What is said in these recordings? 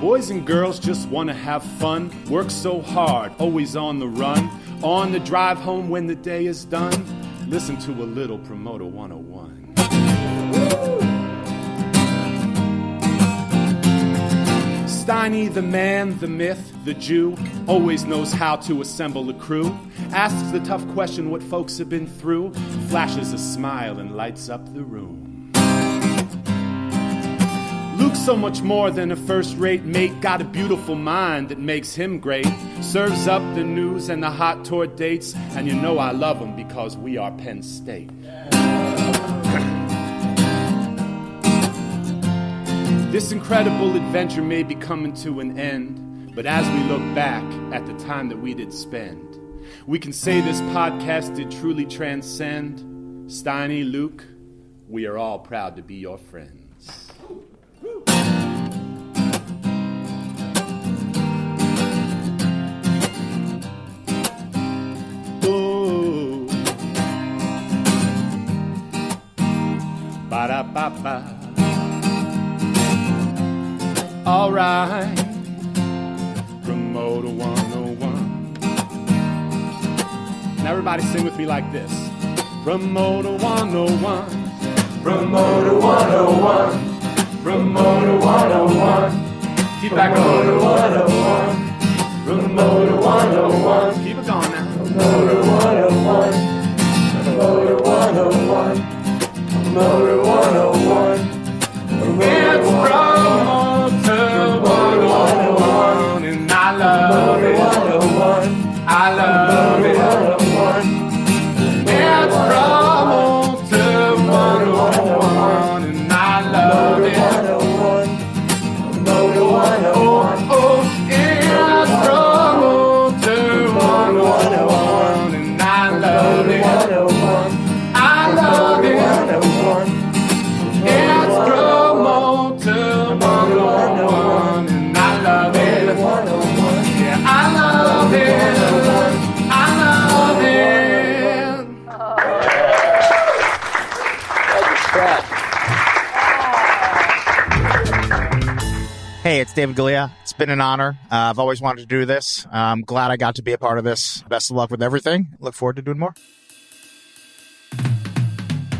Boys and girls just want to have fun, work so hard, always on the run, on the drive home when the day is done. Listen to a little Promoter 101. Steiny, the man, the myth, the Jew, always knows how to assemble a crew. Asks the tough question what folks have been through, flashes a smile and lights up the room. Luke's so much more than a first-rate mate, got a beautiful mind that makes him great. Serves up the news and the hot tour dates, and you know I love him because we are Penn State. This incredible adventure may be coming to an end, but as we look back at the time that we did spend, we can say this podcast did truly transcend. Steiny, Luke, we are all proud to be your friends. Oh, ba-da-ba-ba. All right, Promoter 101. Now everybody sing with me like this. Promoter 101. Promoter 101. Promoter 101. Keep back Promoter 101. Promoter 101. Keep it going now. Promoter 101. Promoter 101. Promoter 101. It's Promoter 101, and I love it. I love it. It's Promoter 101, and I love it. Promoter 101. Oh, it's Promoter 101, and I love it. I love it. It's Promoter 101, and I love it. Yeah, I love it. I love it. Hey, it's David Galea. It's been an honor. I've always wanted to do this. I'm glad I got to be a part of this. Best of luck with everything. Look forward to doing more.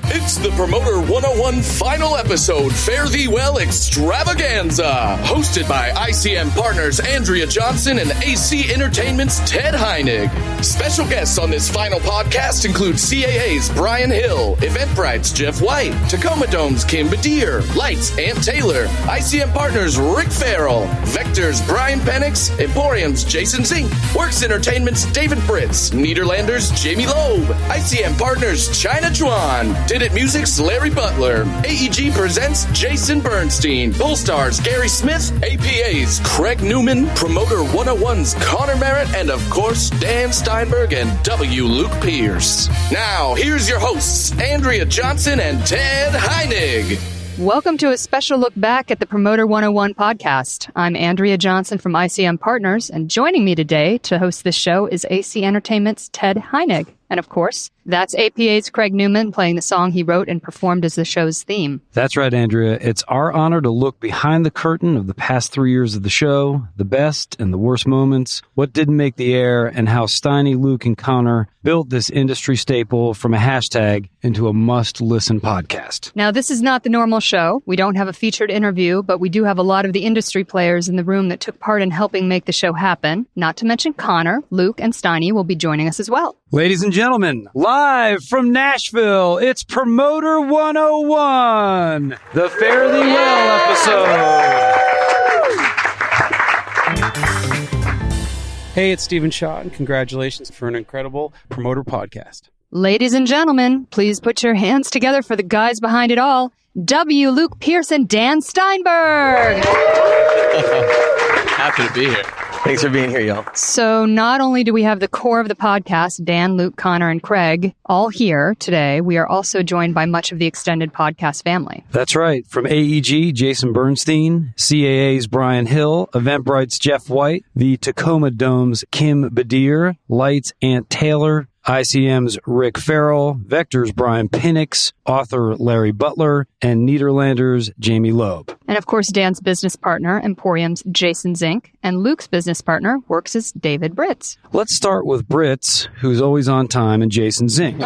It's the Promoter 101 final episode, Fare Thee Well Extravaganza, hosted by ICM partners Andrea Johnson and AC Entertainment's Ted Heinig. Special guests on this final podcast include CAA's Brian Hill, Eventbrite's Jeff White, Tacoma Dome's Kim Bedier, Lyte's Ant Taylor, ICM partners Rick Farrell, Vector's Brian Penix, Emporium's Jason Zink, Works Entertainment's David Britz, Nederlander's Jamie Loeb, ICM partners Chyna Chuan, Did It Music's Larry Butler, AEG presents Jason Bernstein, Pollstar's Gary Smith, APA's Craig Newman, Promoter 101's Connor Merritt, and of course, Dan Steinberg and W. Luke Pierce. Now, here's your hosts, Andrea Johnson and Ted Heinig. Welcome to a special look back at the Promoter 101 podcast. I'm Andrea Johnson from ICM Partners, and joining me today to host this show is AC Entertainment's Ted Heinig. And of course, that's APA's Craig Newman playing the song he wrote and performed as the show's theme. That's right, Andrea. It's our honor to look behind the curtain of the past 3 years of the show, the best and the worst moments, what didn't make the air, and how Steiny, Luke, and Connor built this industry staple from a hashtag into a must-listen podcast. Now, this is not the normal show. We don't have a featured interview, but we do have a lot of the industry players in the room that took part in helping make the show happen. Not to mention Connor, Luke, and Steiny will be joining us as well. Ladies and gentlemen, live from Nashville, it's Promoter 101, the Fare Thee Well episode. Hey, it's Stephen Shaw, and congratulations for an incredible Promoter podcast. Ladies and gentlemen, please put your hands together for the guys behind it all, W. Luke Pierce and Dan Steinberg. Happy to be here. Thanks for being here, y'all. So not only do we have the core of the podcast, Dan, Luke, Connor, and Craig, all here today, we are also joined by much of the extended podcast family. That's right. From AEG, Jason Bernstein, CAA's Brian Hill, Eventbrite's Jeff White, the Tacoma Dome's Kim Bedier, Lyte's Ant Taylor, ICM's Rick Farrell, Vector's Brian Penix, author Larry Butler, and Nederlander's Jamie Loeb. And of course, Dan's business partner, Emporium's Jason Zink, and Luke's business partner works as David Britz. Let's start with Britz, who's always on time, and Jason Zink.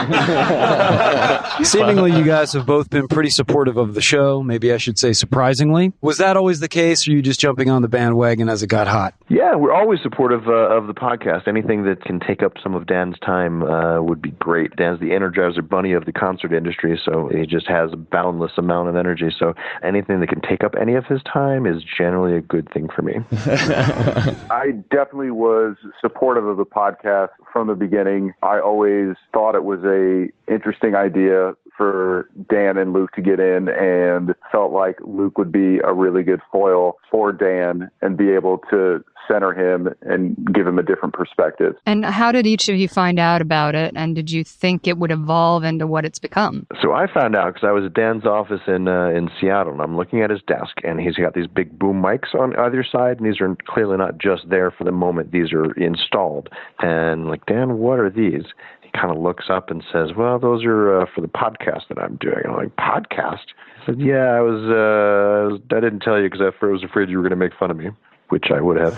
Seemingly, you guys have both been pretty supportive of the show. Maybe I should say surprisingly. Was that always the case, or are you just jumping on the bandwagon as it got hot? Yeah, we're always supportive of the podcast. Anything that can take up some of Dan's time would be great. Dan's the Energizer Bunny of the concert industry, so he just has a boundless amount of energy. So anything that can take up any of his time is generally a good thing for me. I definitely was supportive of the podcast from the beginning. I always thought it was a interesting idea for Dan and Luke to get in, and felt like Luke would be a really good foil for Dan and be able to center him and give him a different perspective. And how did each of you find out about it, and did you think it would evolve into what it's become? So I found out because I was at Dan's office in Seattle, and I'm looking at his desk, and he's got these big boom mics on either side, and these are clearly not just there for the moment. These are installed. And like, Dan, what are these? He kind of looks up and says, well, those are for the podcast that I'm doing. I'm like, podcast? I said, yeah, I didn't tell you because I was afraid you were going to make fun of me, which I would have.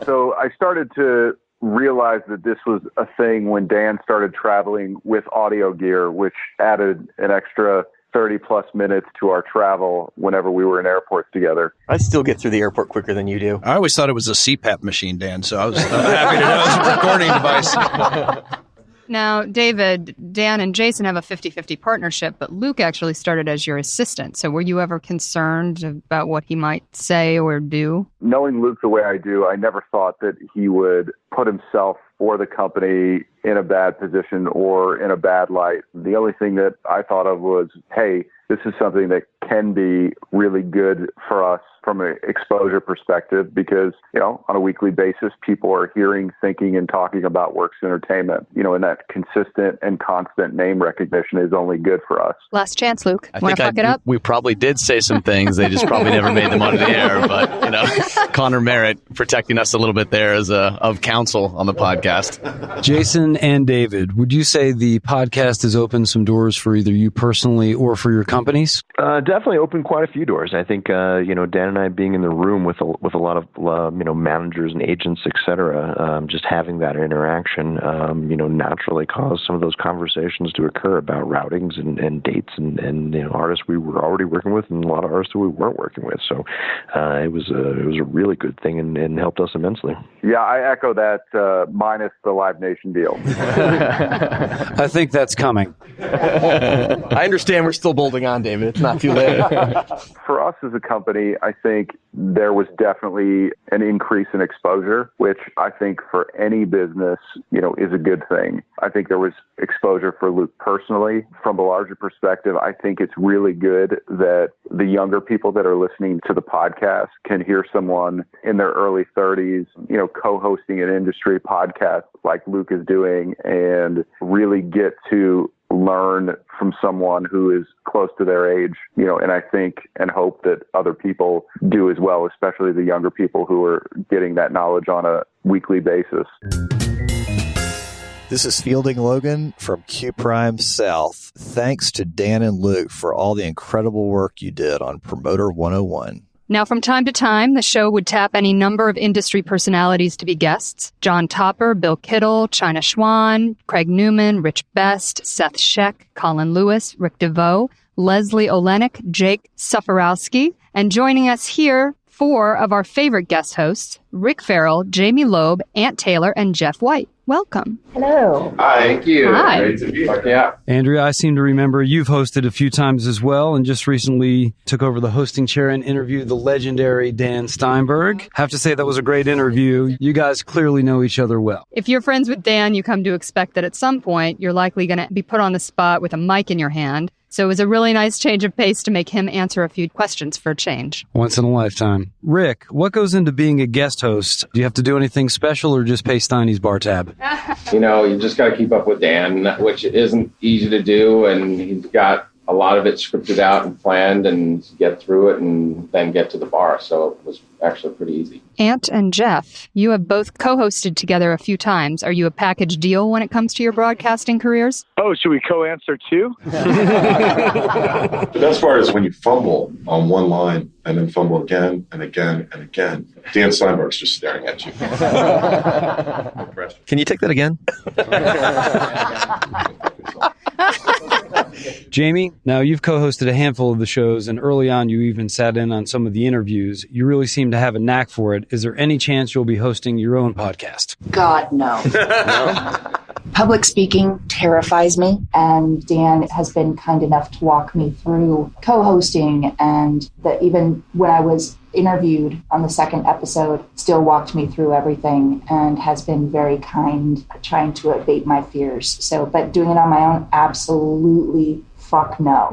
So I started to realize that this was a thing when Dan started traveling with audio gear, which added an extra 30 plus minutes to our travel whenever we were in airports together. I still get through the airport quicker than you do. I always thought it was a CPAP machine, Dan, so I'm happy to know it's a recording device. Now, David, Dan and Jason have a 50-50 partnership, but Luke actually started as your assistant. So were you ever concerned about what he might say or do? Knowing Luke the way I do, I never thought that he would put himself or the company in a bad position or in a bad light. The only thing that I thought of was, hey, this is something that can be really good for us from an exposure perspective because, on a weekly basis, people are hearing, thinking, and talking about Works Entertainment, and that consistent and constant name recognition is only good for us. Last chance, Luke. Want to fuck it up? We probably did say some things. They just probably never made them onto the air. But, Connor Merritt protecting us a little bit there as of counsel on the podcast. Jason and David, would you say the podcast has opened some doors for either you personally or for your companies? Definitely opened quite a few doors. I think, Dan and I being in the room with a lot of, managers and agents, et cetera, just having that interaction, naturally caused some of those conversations to occur about routings and dates and artists we were already working with and a lot of artists who we weren't working with. So it was a really good thing and helped us immensely. Yeah, I echo that minus the Live Nation deal. I think that's coming. I understand we're still bolting on, David. It's not too late. For us as a company, I think there was definitely an increase in exposure, which I think for any business, is a good thing. I think there was exposure for Luke personally. From a larger perspective, I think it's really good that the younger people that are listening to the podcast can hear someone in their early 30s, co-hosting an industry podcast like Luke is doing and really get to learn from someone who is close to their age, and I think and hope that other people do as well, especially the younger people who are getting that knowledge on a weekly basis. This is Fielding Logan from Q Prime South. Thanks to Dan and Luke for all the incredible work you did on Promoter 101. Now, from time to time, the show would tap any number of industry personalities to be guests. John Topper, Bill Kittle, Chyna Chuan, Craig Newman, Rich Best, Seth Sheck, Colin Lewis, Rick DeVoe, Leslie Olenek, Jake Sufferowski. And joining us here, 4 of our favorite guest hosts, Rick Farrell, Jamie Loeb, Ant Taylor, and Jeff White. Welcome. Hello. Hi. Thank you. Hi. Great to be here. Yeah. Andrea, I seem to remember you've hosted a few times as well and just recently took over the hosting chair and interviewed the legendary Dan Steinberg. Have to say that was a great interview. You guys clearly know each other well. If you're friends with Dan, you come to expect that at some point you're likely going to be put on the spot with a mic in your hand. So it was a really nice change of pace to make him answer a few questions for a change. Once in a lifetime. Rick, what goes into being a guest host? Do you have to do anything special or just pay Steiny's bar tab? You just got to keep up with Dan, which isn't easy to do. And he's got a lot of it scripted out and planned and get through it and then get to the bar. So it was actually pretty easy. Ant and Jeff, you have both co-hosted together a few times. Are you a package deal when it comes to your broadcasting careers? Oh, should we co-answer too? The best part is when you fumble on one line and then fumble again and again and again. Dan Steinberg's just staring at you. Can you take that again? Jamie, now you've co-hosted a handful of the shows, and early on you even sat in on some of the interviews. You really seem to have a knack for it. Is there any chance you'll be hosting your own podcast? God, no. Public speaking terrifies me, and Dan has been kind enough to walk me through co-hosting, and that even when I was interviewed on the second episode, still walked me through everything and has been very kind, trying to abate my fears. So, but doing it on my own, absolutely fuck no.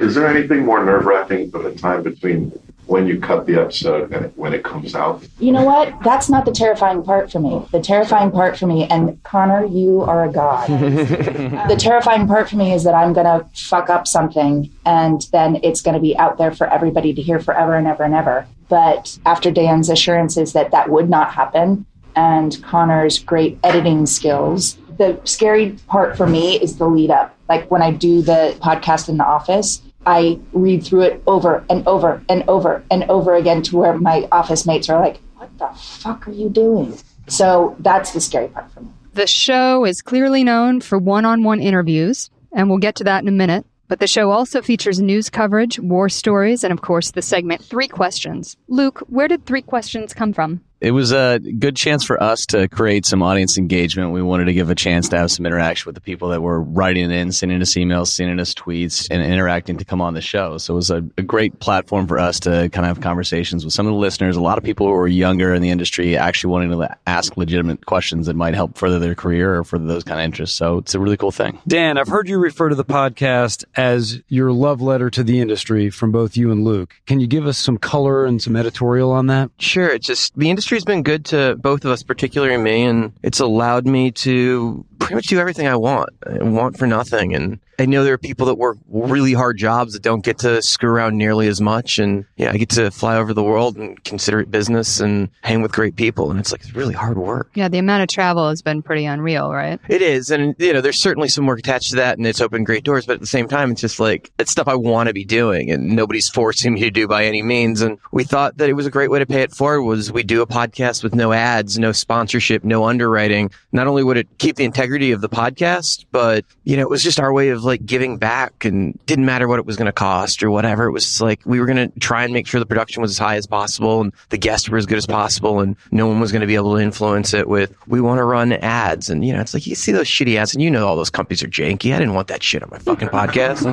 Is there anything more nerve-wracking than the time between when you cut the episode and when it comes out? You know what? That's not the terrifying part for me. The terrifying part for me, and Connor, you are a god. The terrifying part for me is that I'm going to fuck up something and then it's going to be out there for everybody to hear forever and ever and ever. But after Dan's assurances that that would not happen, and Connor's great editing skills, the scary part for me is the lead up. Like when I do the podcast in the office, I read through it over and over and over and over again to where my office mates are like, what the fuck are you doing? So that's the scary part for me. The show is clearly known for one-on-one interviews, and we'll get to that in a minute. But the show also features news coverage, war stories, and of course the segment 3 Questions. Luke, where did 3 Questions come from? It was a good chance for us to create some audience engagement. We wanted to give a chance to have some interaction with the people that were writing in, sending us emails, sending us tweets, and interacting to come on the show. So it was a great platform for us to kind of have conversations with some of the listeners. A lot of people who are younger in the industry actually wanting to ask legitimate questions that might help further their career or further those kind of interests. So it's a really cool thing. Dan, I've heard you refer to the podcast as your love letter to the industry from both you and Luke. Can you give us some color and some editorial on that? Sure. It's just the industry's been good to both of us, particularly me, and it's allowed me to pretty much do everything I want for nothing. And I know there are people that work really hard jobs that don't get to screw around nearly as much. And yeah, I get to fly over the world and consider it business and hang with great people. And it's like, it's really hard work. Yeah, the amount of travel has been pretty unreal, right? It is. And, you know, there's certainly some work attached to that and it's opened great doors. But at the same time, it's just like, it's stuff I want to be doing and nobody's forcing me to do by any means. And we thought that it was a great way to pay it forward was we do a podcast with no ads, no sponsorship, no underwriting. Not only would it keep the integrity of the podcast, but, you know, it was just our way of like giving back and didn't matter what it was going to cost or whatever. It was just like we were going to try and make sure the production was as high as possible and the guests were as good as possible and no one was going to be able to influence it with, we want to run ads. And, you know, it's like you see those shitty ads and you know all those companies are janky. I didn't want that shit on my fucking podcast.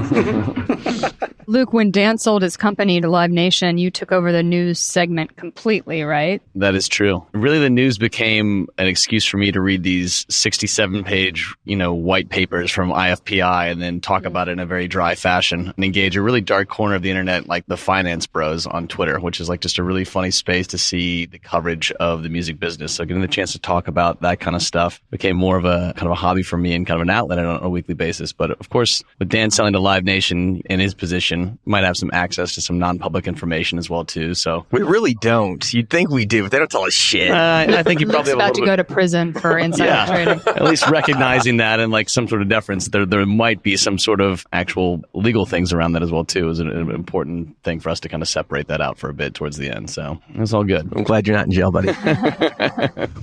Luke, when Dan sold his company to Live Nation, you took over the news segment completely, right? That is true. Really, the news became an excuse for me to read these 67-page, white papers from IFPI and then talk about it in a very dry fashion and engage a really dark corner of the internet like the finance bros on Twitter, which is like just a really funny space to see the coverage of the music business. So getting the chance to talk about that kind of stuff became more of a kind of a hobby for me and kind of an outlet on a weekly basis. But of course, with Dan selling to Live Nation in his position, might have some access to some non-public information as well too. So we really don't. You'd think we do, but they don't tell us shit. I think you probably have about to go to prison for insider trading. At least recognizing that and like some sort of deference, there might be some sort of actual legal things around that as well too. Is an important thing for us to kind of separate that out for a bit towards the end. So it's all good. I'm glad you're not in jail, buddy.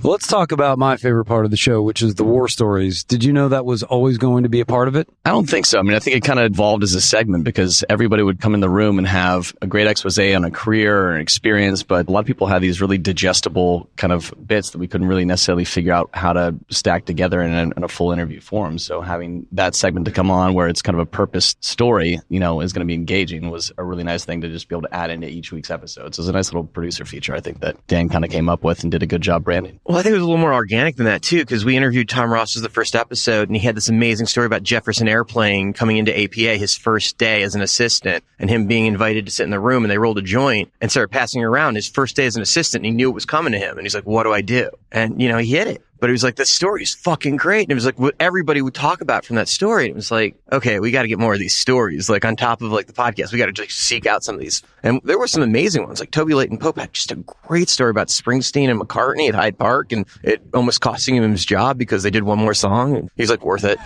Well, let's talk about my favorite part of the show, which is the war stories. Did you know that was always going to be a part of it? I don't think so. I mean, I think it kind of evolved as a segment because everybody would come in the room and have a great expose on a career or an experience, but a lot of people had these really digestible kind of bits that we couldn't really necessarily figure out how to stack together in a full interview form. So having that segment to come on where it's kind of a purposed story, is going to be engaging was a really nice thing to just be able to add into each week's episode. So it's a nice little producer feature, I think, that Dan kind of came up with and did a good job branding. Well, I think it was a little more organic than that, too, because we interviewed Tom Ross as the first episode, and he had this amazing story about Jefferson Airplane coming into APA his first day as an assistant, and him being invited to sit in the room, and they rolled a joint and started passing it around his first day as an assistant, and he knew it was coming to him, and he's like, what do I do? And, he hit it. but it was like, the story is fucking great. And it was like what everybody would talk about from that story. And it was like, okay, we got to get more of these stories. Like on top of like the podcast, we got to just seek out some of these. And there were some amazing ones. Like Toby Layton Pope had just a great story about Springsteen and McCartney at Hyde Park, and it almost costing him his job because they did one more song. And he's like, worth it.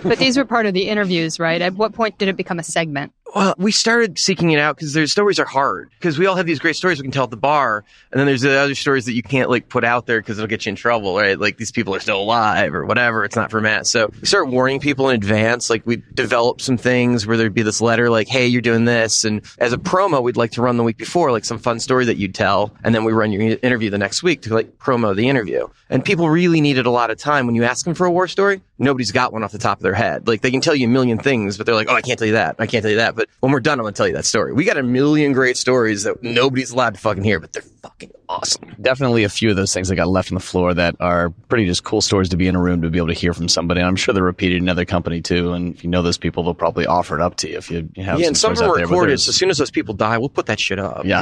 But these were part of the interviews, right? At what point did it become a segment? Well, we started seeking it out because their stories are hard. Because we all have these great stories we can tell at the bar, and then there's the other stories that you can't like put out there because it'll get you in trouble, right? Like these people are still alive or whatever. It's not for Matt. So we started warning people in advance. Like we developed some things where there'd be this letter like, hey, you're doing this. And as a promo, we'd like to run the week before, like some fun story that you'd tell. And then we run your interview the next week to like promo the interview. And people really needed a lot of time. When you ask them for a war story, nobody's got one off the top of their head. Like they can tell you a million things, but they're like, oh, I can't tell you that. I can't tell you that. But when we're done, I'm going to tell you that story. We got a million great stories that nobody's allowed to fucking hear, but they're fucking awesome. Definitely a few of those things that got left on the floor that are pretty just cool stories to be in a room to be able to hear from somebody. And I'm sure they're repeated in another company too. And if you know those people, they'll probably offer it up to you if you have and some of them are recorded. So as soon as those people die, we'll put that shit up. Yeah.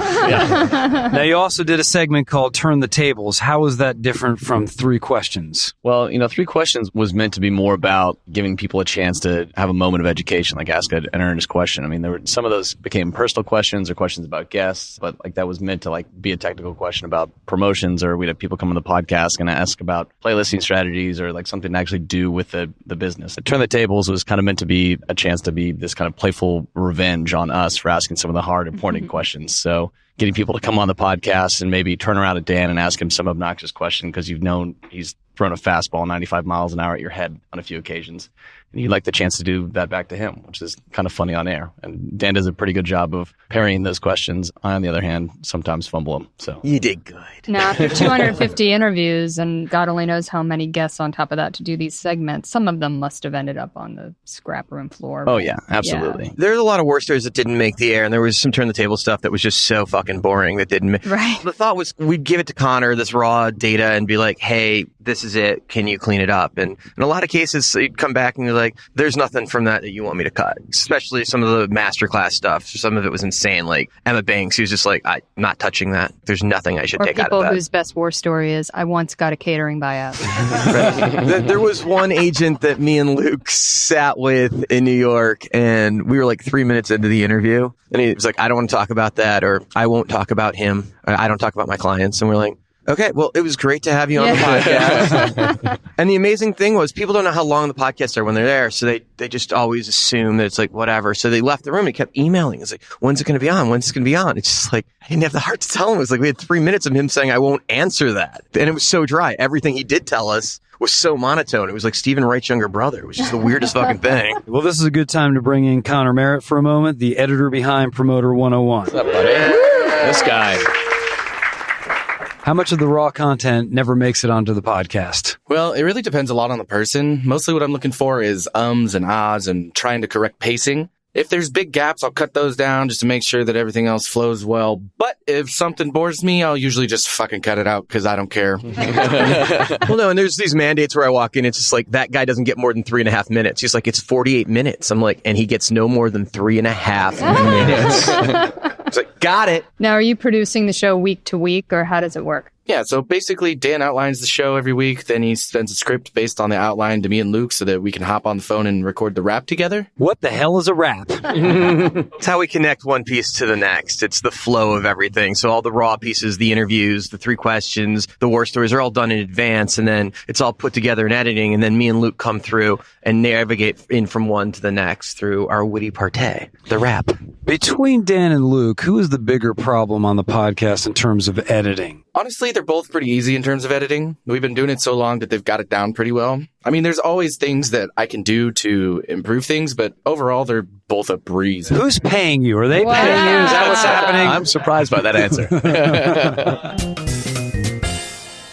Now, you also did a segment called Turn the Tables. How is that different from 3 Questions? Well, 3 Questions was meant to be more about giving people a chance to have a moment of education, like ask an earnest question. I mean, there were some of those became personal questions or questions about guests, but like that was meant to like be a technical question about promotions, or we'd have people come on the podcast and ask about playlisting strategies or like something to actually do with the business. Turn the Tables was kind of meant to be a chance to be this kind of playful revenge on us for asking some of the hard, important questions. So getting people to come on the podcast and maybe turn around at Dan and ask him some obnoxious question because you've known he's thrown a fastball 95 miles an hour at your head on a few occasions. And you'd like the chance to do that back to him, which is kind of funny on air. And Dan does a pretty good job of parrying those questions. I, on the other hand, sometimes fumble them. So you did good. Now, after 250 interviews, and God only knows how many guests on top of that to do these segments, some of them must have ended up on the scrap room floor. Oh, yeah, absolutely. Yeah. There's a lot of war stories that didn't make the air, and there was some Turn the Table stuff that was just so fucking boring that didn't make. Right. The thought was we'd give it to Connor, this raw data, and be like, hey, this is it. Can you clean it up? And in a lot of cases, you'd come back and you're like, there's nothing from that you want me to cut, especially some of the masterclass stuff. Some of it was insane. Like Emma Banks, who's just like, I'm not touching that. There's nothing I should take out of that. Or people whose best war story is, I once got a catering buyout. Right. There was one agent that me and Luke sat with in New York, and we were like 3 minutes into the interview, and he was like, I don't want to talk about that, or I won't talk about him, or I don't talk about my clients. And we're like, okay, well, it was great to have you on the podcast. And the amazing thing was people don't know how long the podcasts are when they're there, so they just always assume that it's like whatever. So they left the room and he kept emailing. It's like, when's it going to be on? When's it going to be on? It's just like, I didn't have the heart to tell him. It was like we had 3 minutes of him saying, I won't answer that. And it was so dry. Everything he did tell us was so monotone. It was like Stephen Wright's younger brother. It was just the weirdest fucking thing. Well, this is a good time to bring in Connor Merritt for a moment, the editor behind Promoter 101. What's up, buddy? This guy. How much of the raw content never makes it onto the podcast? Well, it really depends a lot on the person. Mostly what I'm looking for is ums and ahs and trying to correct pacing. If there's big gaps, I'll cut those down just to make sure that everything else flows well. But if something bores me, I'll usually just fucking cut it out because I don't care. Well, no, and there's these mandates where I walk in, it's just like, that guy doesn't get more than 3.5 minutes. He's like, it's 48 minutes. I'm like, and he gets no more than 3.5 minutes. It's like, got it. Now, are you producing the show week to week, or how does it work? Yeah, so basically Dan outlines the show every week, then he sends a script based on the outline to me and Luke so that we can hop on the phone and record the rap together. What the hell is a rap? It's how we connect one piece to the next. It's the flow of everything. So all the raw pieces, the interviews, the 3 questions, the war stories are all done in advance, and then it's all put together in editing, and then me and Luke come through and navigate in from one to the next through our witty partay, the rap. Between Dan and Luke, who is the bigger problem on the podcast in terms of editing? Honestly, they're both pretty easy in terms of editing. We've been doing it so long that they've got it down pretty well. I mean, there's always things that I can do to improve things, but overall, they're both a breeze. Who's paying you? Are they paying you? Is that what's happening? I'm surprised by that answer.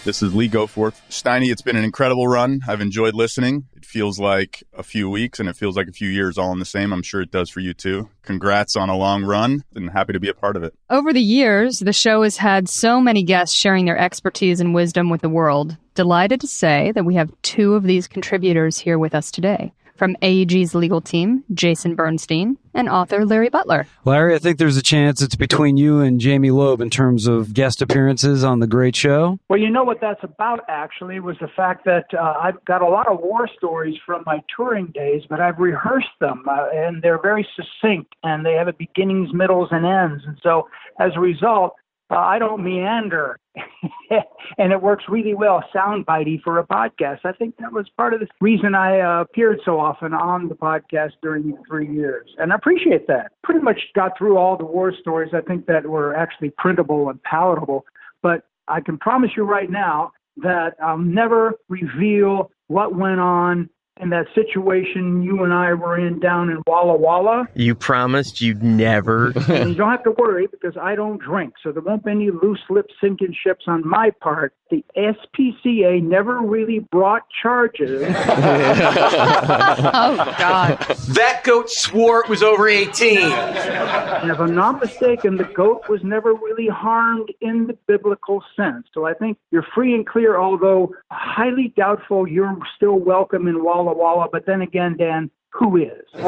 This is Lee Goforth. Steiny, it's been an incredible run. I've enjoyed listening. It feels like a few weeks and it feels like a few years all in the same. I'm sure it does for you too. Congrats on a long run and happy to be a part of it. Over the years, the show has had so many guests sharing their expertise and wisdom with the world. Delighted to say that we have 2 of these contributors here with us today. From AEG's legal team, Jason Bernstein, and author Larry Butler. Larry, I think there's a chance it's between you and Jamie Loeb in terms of guest appearances on The Great Show. Well, you know what that's about, actually, was the fact that I've got a lot of war stories from my touring days, but I've rehearsed them, and they're very succinct, and they have a beginnings, middles, and ends. And so, as a result, I don't meander, and it works really well, soundbitey for a podcast. I think that was part of the reason I appeared so often on the podcast during these 3 years, and I appreciate that. Pretty much got through all the war stories, I think, that were actually printable and palatable, but I can promise you right now that I'll never reveal what went on in that situation you and I were in down in Walla Walla. You promised you'd never. And you don't have to worry because I don't drink, so there won't be any loose lip sinking ships on my part. The SPCA never really brought charges. Oh, God. That goat swore it was over 18. And if I'm not mistaken, the goat was never really harmed in the biblical sense. So I think you're free and clear, although highly doubtful you're still welcome in Walla Walla. But then again, Dan, who is? You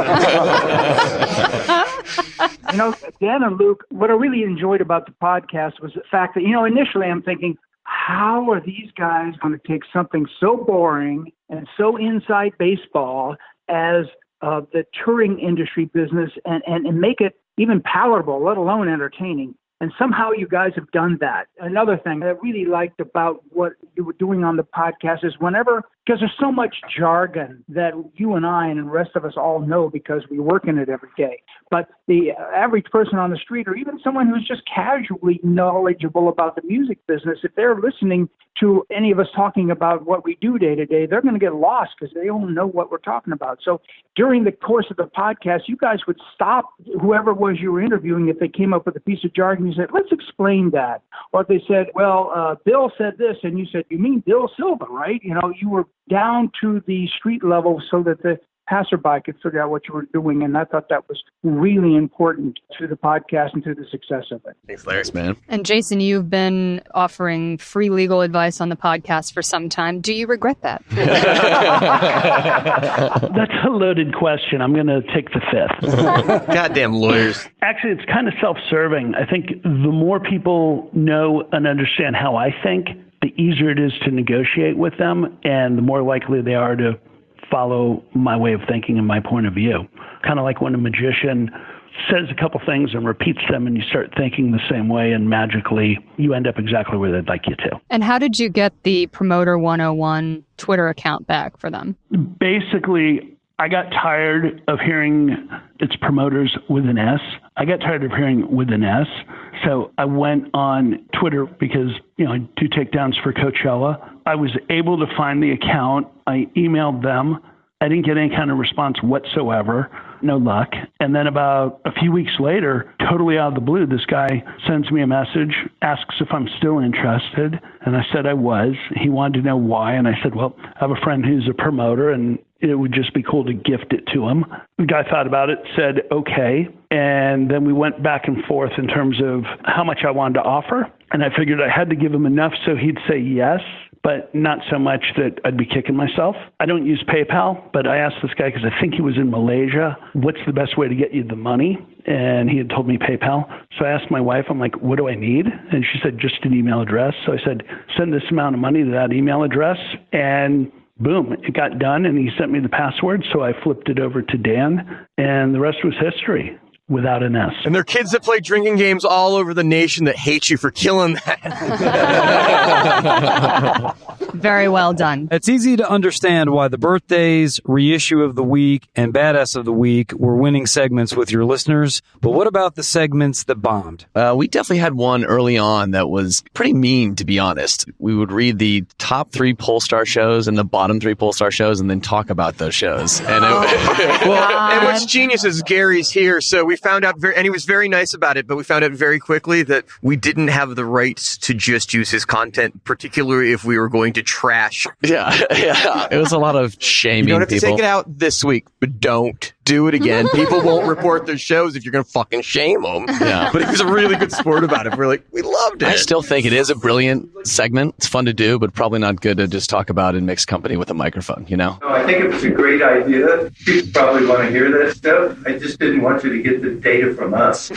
know, Dan and Luke, what I really enjoyed about the podcast was the fact that, you know, initially I'm thinking, how are these guys going to take something so boring and so inside baseball as the touring industry business and make it even palatable, let alone entertaining? And somehow you guys have done that. Another thing I really liked about what you were doing on the podcast is whenever, because there's so much jargon that you and I and the rest of us all know because we work in it every day. But the average person on the street, or even someone who's just casually knowledgeable about the music business, if they're listening to any of us talking about what we do day to day, they're going to get lost because they don't know what we're talking about. So during the course of the podcast, you guys would stop whoever it was you were interviewing if they came up with a piece of jargon. You said, let's explain that. Or if they said, well, Bill said this, and you said, you mean Bill Silva, right? You know, you were down to the street level so that the passerby could figure out what you were doing, and I thought that was really important to the podcast and to the success of it. Thanks, Larry, man. And Jason, you've been offering free legal advice on the podcast for some time. Do you regret that? That's a loaded question. I'm going to take the fifth. Goddamn lawyers. Actually, it's kind of self-serving. I think the more people know and understand how I think, the easier it is to negotiate with them, and the more likely they are to follow my way of thinking and my point of view. Kind of like when a magician says a couple things and repeats them and you start thinking the same way, and magically you end up exactly where they'd like you to. And how did you get the Promoter 101 Twitter account back for them? Basically, I got tired of hearing it's promoters with an S. I got tired of hearing with an S. So I went on Twitter because, you know, I do takedowns for Coachella. I was able to find the account. I emailed them. I didn't get any kind of response whatsoever. No luck. And then about a few weeks later, totally out of the blue, this guy sends me a message, asks if I'm still interested. And I said I was. He wanted to know why. And I said, well, I have a friend who's a promoter and it would just be cool to gift it to him. The guy thought about it, said, okay. And then we went back and forth in terms of how much I wanted to offer. And I figured I had to give him enough so he'd say yes, but not so much that I'd be kicking myself. I don't use PayPal, but I asked this guy because I think he was in Malaysia, what's the best way to get you the money? And he had told me PayPal. So I asked my wife, I'm like, what do I need? And she said, just an email address. So I said, send this amount of money to that email address. And boom, it got done. And he sent me the password. So I flipped it over to Dan, and the rest was history. Without an S. And there are kids that play drinking games all over the nation that hate you for killing that. Very well done. It's easy to understand why the birthdays, reissue of the week, and badass of the week were winning segments with your listeners. But what about the segments that bombed? We definitely had one early on that was pretty mean, to be honest. We would read the top 3 Pollstar shows and the bottom 3 Pollstar shows and then talk about those shows. And and what's genius is Gary's here, so we found out, and he was very nice about it, but we found out very quickly that we didn't have the rights to just use his content, particularly if we were going to trash. Yeah. It was a lot of shaming people. You don't have to take it out this week, but don't do it again. People won't report their shows if you're going to fucking shame them. Yeah. But he was a really good sport about it. We're like, we loved it. I still think it is a brilliant segment. It's fun to do, but probably not good to just talk about in mixed company with a microphone, you know? No, I think it was a great idea. People probably want to hear that stuff. I just didn't want you to get the data from us.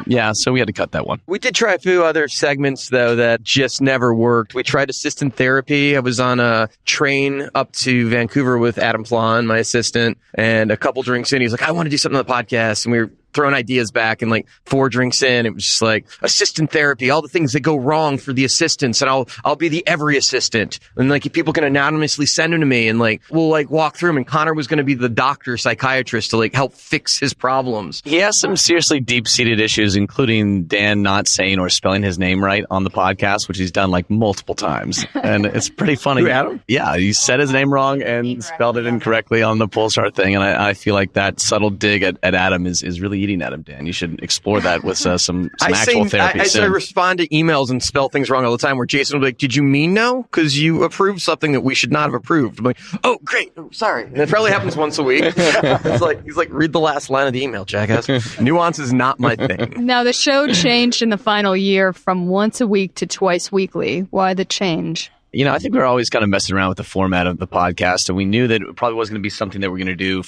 Yeah, so we had to cut that one. We did try a few other segments, though, that just never worked. We tried assistant therapy. I was on a train up to Vancouver with Adam Flan, my assistant, and a couple drinks in. He's like, I want to do something on the podcast. And we were throwing ideas back, and like 4 drinks in, it was just like assistant therapy, all the things that go wrong for the assistants, and I'll be the every assistant, and like people can anonymously send them to me, and like we'll like walk through them, and Connor was going to be the doctor psychiatrist to like help fix his problems. He has some seriously deep-seated issues, including Dan not saying or spelling his name right on the podcast, which he's done like multiple times, and it's pretty funny. Who, Adam? Yeah, he said his name wrong and spelled it incorrectly on the Pollstar thing, and I feel like that subtle dig at Adam is really eating at him, Dan. You should explore that with some actual therapy I respond to emails and spell things wrong all the time, where Jason will be like, did you mean no? Because you approved something that we should not have approved. I'm like, oh, great. Oh, sorry. And it probably happens once a week. He's like, read the last line of the email, jackass. Nuance is not my thing. Now, the show changed in the final year from once a week to twice weekly. Why the change? You know, I think we were always kind of messing around with the format of the podcast, and we knew that it probably wasn't going to be something that we're going to do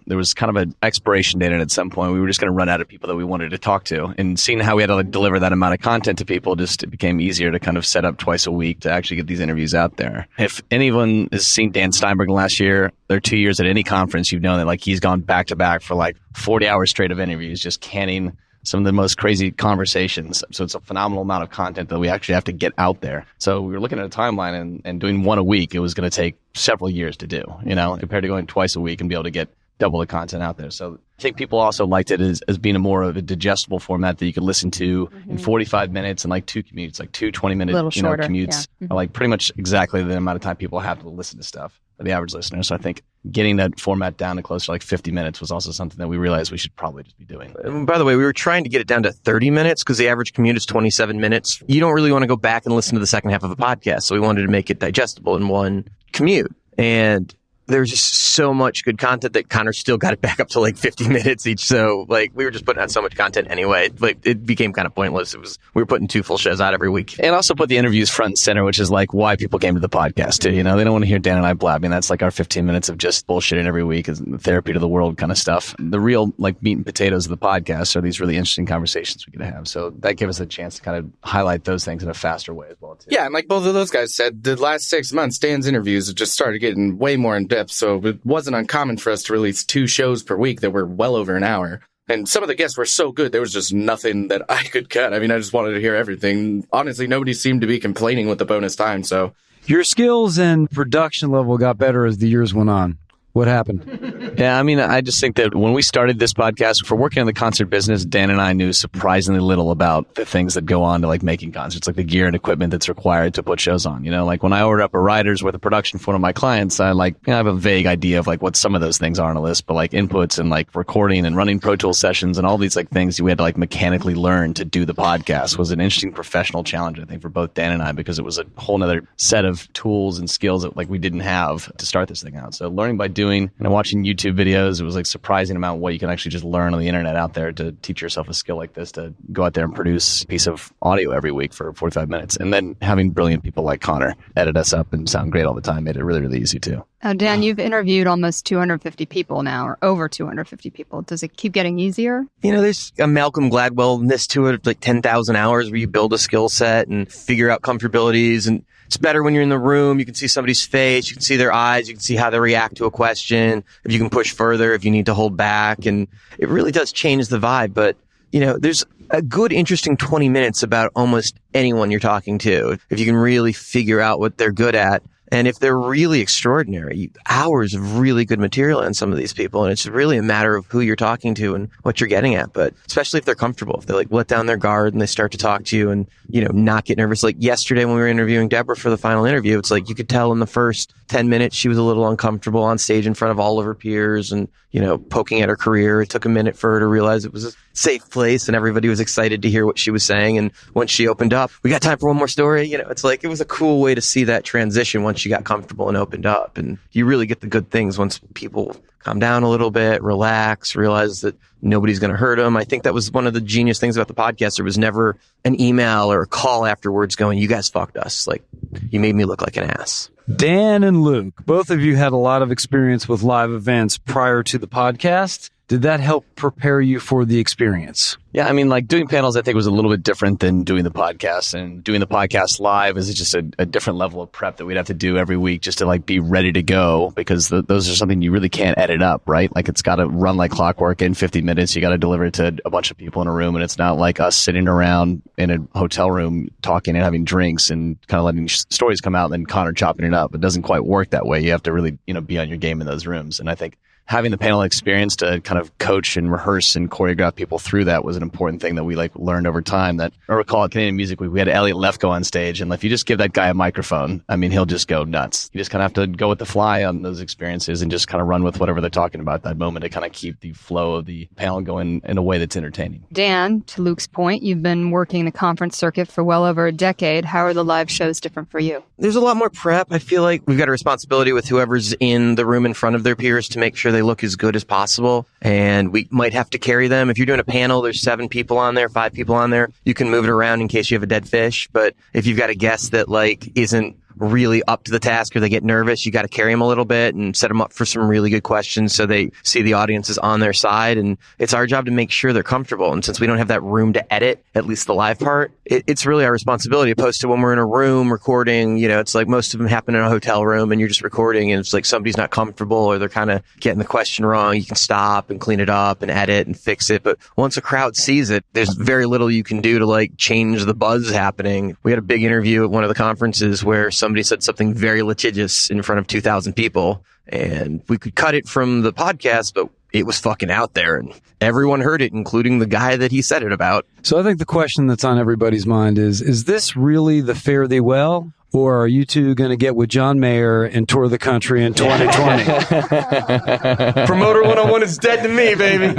there was kind of an expiration date, and at some point we were just going to run out of people that we wanted to talk to. And seeing how we had to like, deliver that amount of content to people, it became easier to kind of set up twice a week to actually get these interviews out there. If anyone has seen Dan Steinberg last year, there are 2 years at any conference, you've known that like he's gone back to back for like 40 hours straight of interviews, just canning some of the most crazy conversations. So it's a phenomenal amount of content that we actually have to get out there. So we were looking at a timeline and doing one a week, it was going to take several years to do, you know, compared to going twice a week and be able to get double the content out there. So I think people also liked it as being a more of a digestible format that you could listen to in 45 minutes and like 2 commutes, like 2 20-minute commutes, are like pretty much exactly the amount of time people have to listen to stuff for the average listener. So I think getting that format down to close to like 50 minutes was also something that we realized we should probably just be doing. And by the way, we were trying to get it down to 30 minutes because the average commute is 27 minutes. You don't really want to go back and listen to the second half of a podcast. So we wanted to make it digestible in one commute. And there's just so much good content that Connor still got it back up to like 50 minutes each. So like we were just putting out so much content anyway. Like it became kind of pointless. We were putting 2 full shows out every week. And also put the interviews front and center, which is like why people came to the podcast too. You know, they don't want to hear Dan and I blabbing. That's like our 15 minutes of just bullshitting every week, is the therapy to the world kind of stuff. The real like meat and potatoes of the podcast are these really interesting conversations we get to have. So that gave us a chance to kind of highlight those things in a faster way as well too. Yeah, and like both of those guys said, the last 6 months, Dan's interviews have just started getting way more in depth. So it wasn't uncommon for us to release 2 shows per week that were well over an hour. And some of the guests were so good, there was just nothing that I could cut. I mean, I just wanted to hear everything. Honestly, nobody seemed to be complaining with the bonus time, so. Your skills and production level got better as the years went on. What happened? Yeah, I mean, I just think that when we started this podcast, for working in the concert business, Dan and I knew surprisingly little about the things that go on to like making concerts, like the gear and equipment that's required to put shows on. You know, like when I order up a rider's worth of production for one of my clients, I have a vague idea of like what some of those things are on a list, but like inputs and like recording and running Pro Tools sessions and all these like things we had to like mechanically learn to do the podcast was an interesting professional challenge, I think, for both Dan and I, because it was a whole nother set of tools and skills that like we didn't have to start this thing out. So learning by doing and watching YouTube videos, it was like surprising amount of what you can actually just learn on the internet out there to teach yourself a skill like this, to go out there and produce a piece of audio every week for 45 minutes. And then having brilliant people like Connor edit us up and sound great all the time made it really, really easy too. Dan, you've interviewed almost 250 people now, or over 250 people. Does it keep getting easier? You know, there's a Malcolm Gladwell-ness to it, like 10,000 hours where you build a skill set and figure out comfortabilities. And it's better when you're in the room. You can see somebody's face. You can see their eyes. You can see how they react to a question. If you can push further, if you need to hold back. And it really does change the vibe. But, you know, there's a good, interesting 20 minutes about almost anyone you're talking to. If you can really figure out what they're good at. And if they're really extraordinary, hours of really good material on some of these people. And it's really a matter of who you're talking to and what you're getting at. But especially if they're comfortable, if they like let down their guard and they start to talk to you and, you know, not get nervous. Like yesterday when we were interviewing Deborah for the final interview, it's like you could tell in the first 10 minutes, she was a little uncomfortable on stage in front of all of her peers and, poking at her career. It took a minute for her to realize it was a safe place and everybody was excited to hear what she was saying. And once she opened up, we got time for one more story. It's like, it was a cool way to see that transition once she got comfortable and opened up. And you really get the good things once people calm down a little bit, relax, realize that nobody's going to hurt them. I think that was one of the genius things about the podcast. There was never an email or a call afterwards going, you guys fucked us. Like, you made me look like an ass. Dan and Luke, both of you had a lot of experience with live events prior to the podcast. Did that help prepare you for the experience? Yeah, I mean, like doing panels, I think was a little bit different than doing the podcast. And doing the podcast live is just a different level of prep that we'd have to do every week just to like be ready to go, because those are something you really can't edit up, right? Like it's got to run like clockwork in 50 minutes. You got to deliver it to a bunch of people in a room, and it's not like us sitting around in a hotel room talking and having drinks and kind of letting stories come out and then Connor chopping it up. It doesn't quite work that way. You have to really, be on your game in those rooms. And I think having the panel experience to kind of coach and rehearse and choreograph people through that was an important thing that we learned over time. That I recall at Canadian Music Week, we had Elliot Lefko on stage, and if you just give that guy a microphone, I mean, he'll just go nuts. You just kind of have to go with the fly on those experiences and just kind of run with whatever they're talking about at that moment to kind of keep the flow of the panel going in a way that's entertaining. Dan, to Luke's point, you've been working the conference circuit for well over a decade. How are the live shows different for you? There's a lot more prep. I feel like we've got a responsibility with whoever's in the room in front of their peers to make sure they look as good as possible, and we might have to carry them. If you're doing a panel, there's 7 people on there, 5 people on there. You can move it around in case you have a dead fish, but if you've got a guest that isn't really up to the task or they get nervous, you got to carry them a little bit and set them up for some really good questions so they see the audience is on their side. And it's our job to make sure they're comfortable. And since we don't have that room to edit, at least the live part, it's really our responsibility, opposed to when we're in a room recording. It's like most of them happen in a hotel room and you're just recording, and it's like somebody's not comfortable or they're kind of getting the question wrong. You can stop and clean it up and edit and fix it. But once a crowd sees it, there's very little you can do to change the buzz happening. We had a big interview at one of the conferences where somebody said something very litigious in front of 2,000 people, and we could cut it from the podcast, but it was fucking out there and everyone heard it, including the guy that he said it about. So I think the question that's on everybody's mind is this really the Fare Thee Well? Or are you two going to get with John Mayer and tour the country in 2020? Promoter 101 is dead to me, baby.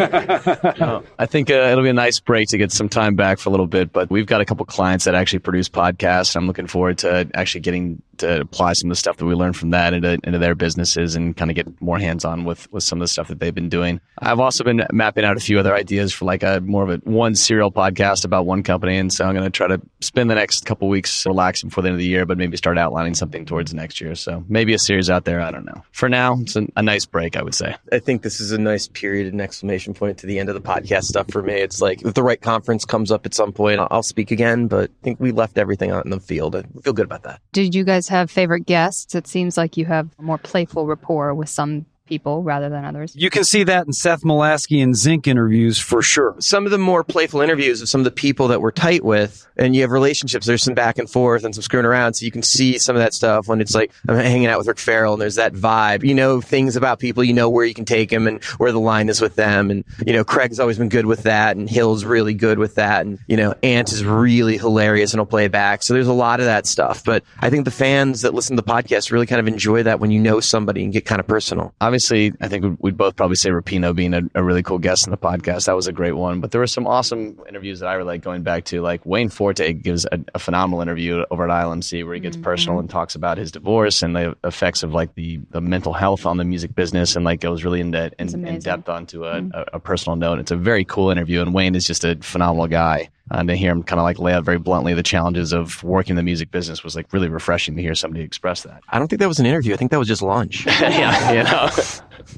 I think it'll be a nice break to get some time back for a little bit, but we've got a couple clients that actually produce podcasts. I'm looking forward to actually getting to apply some of the stuff that we learned from that into their businesses and kind of get more hands-on with some of the stuff that they've been doing. I've also been mapping out a few other ideas for more of one serial podcast about one company, and so I'm going to try to spend the next couple weeks relaxing before the end of the year, but maybe start outlining something towards next year. So maybe a series out there. I don't know. For now, it's a nice break, I would say. I think this is a nice period and exclamation point to the end of the podcast stuff for me. It's like if the right conference comes up at some point, I'll speak again, but I think we left everything out in the field. I feel good about that. Did you guys have favorite guests? It seems like you have a more playful rapport with some people rather than others. You can see that in Seth Molaski and Zink interviews for sure. Some of the more playful interviews of some of the people that we're tight with, and you have relationships, there's some back and forth and some screwing around, so you can see some of that stuff when it's like I'm hanging out with Rick Farrell and there's that vibe. You know things about people, you know where you can take them and where the line is with them, and Craig's always been good with that, and Hill's really good with that, and Ant is really hilarious and he'll play it back. So there's a lot of that stuff, but I think the fans that listen to the podcast really kind of enjoy that when you know somebody and get kind of personal. Obviously, I think we'd both probably say Rapino being a really cool guest in the podcast. That was a great one. But there were some awesome interviews that I really like going back to. Like Wayne Forte gives a phenomenal interview over at ILMC where he gets personal and talks about his divorce and the effects of the mental health on the music business, and goes really in depth onto a personal note. It's a very cool interview, and Wayne is just a phenomenal guy. And to hear him kind of lay out very bluntly the challenges of working in the music business was really refreshing to hear somebody express that. I don't think that was an interview. I think that was just lunch. Yeah,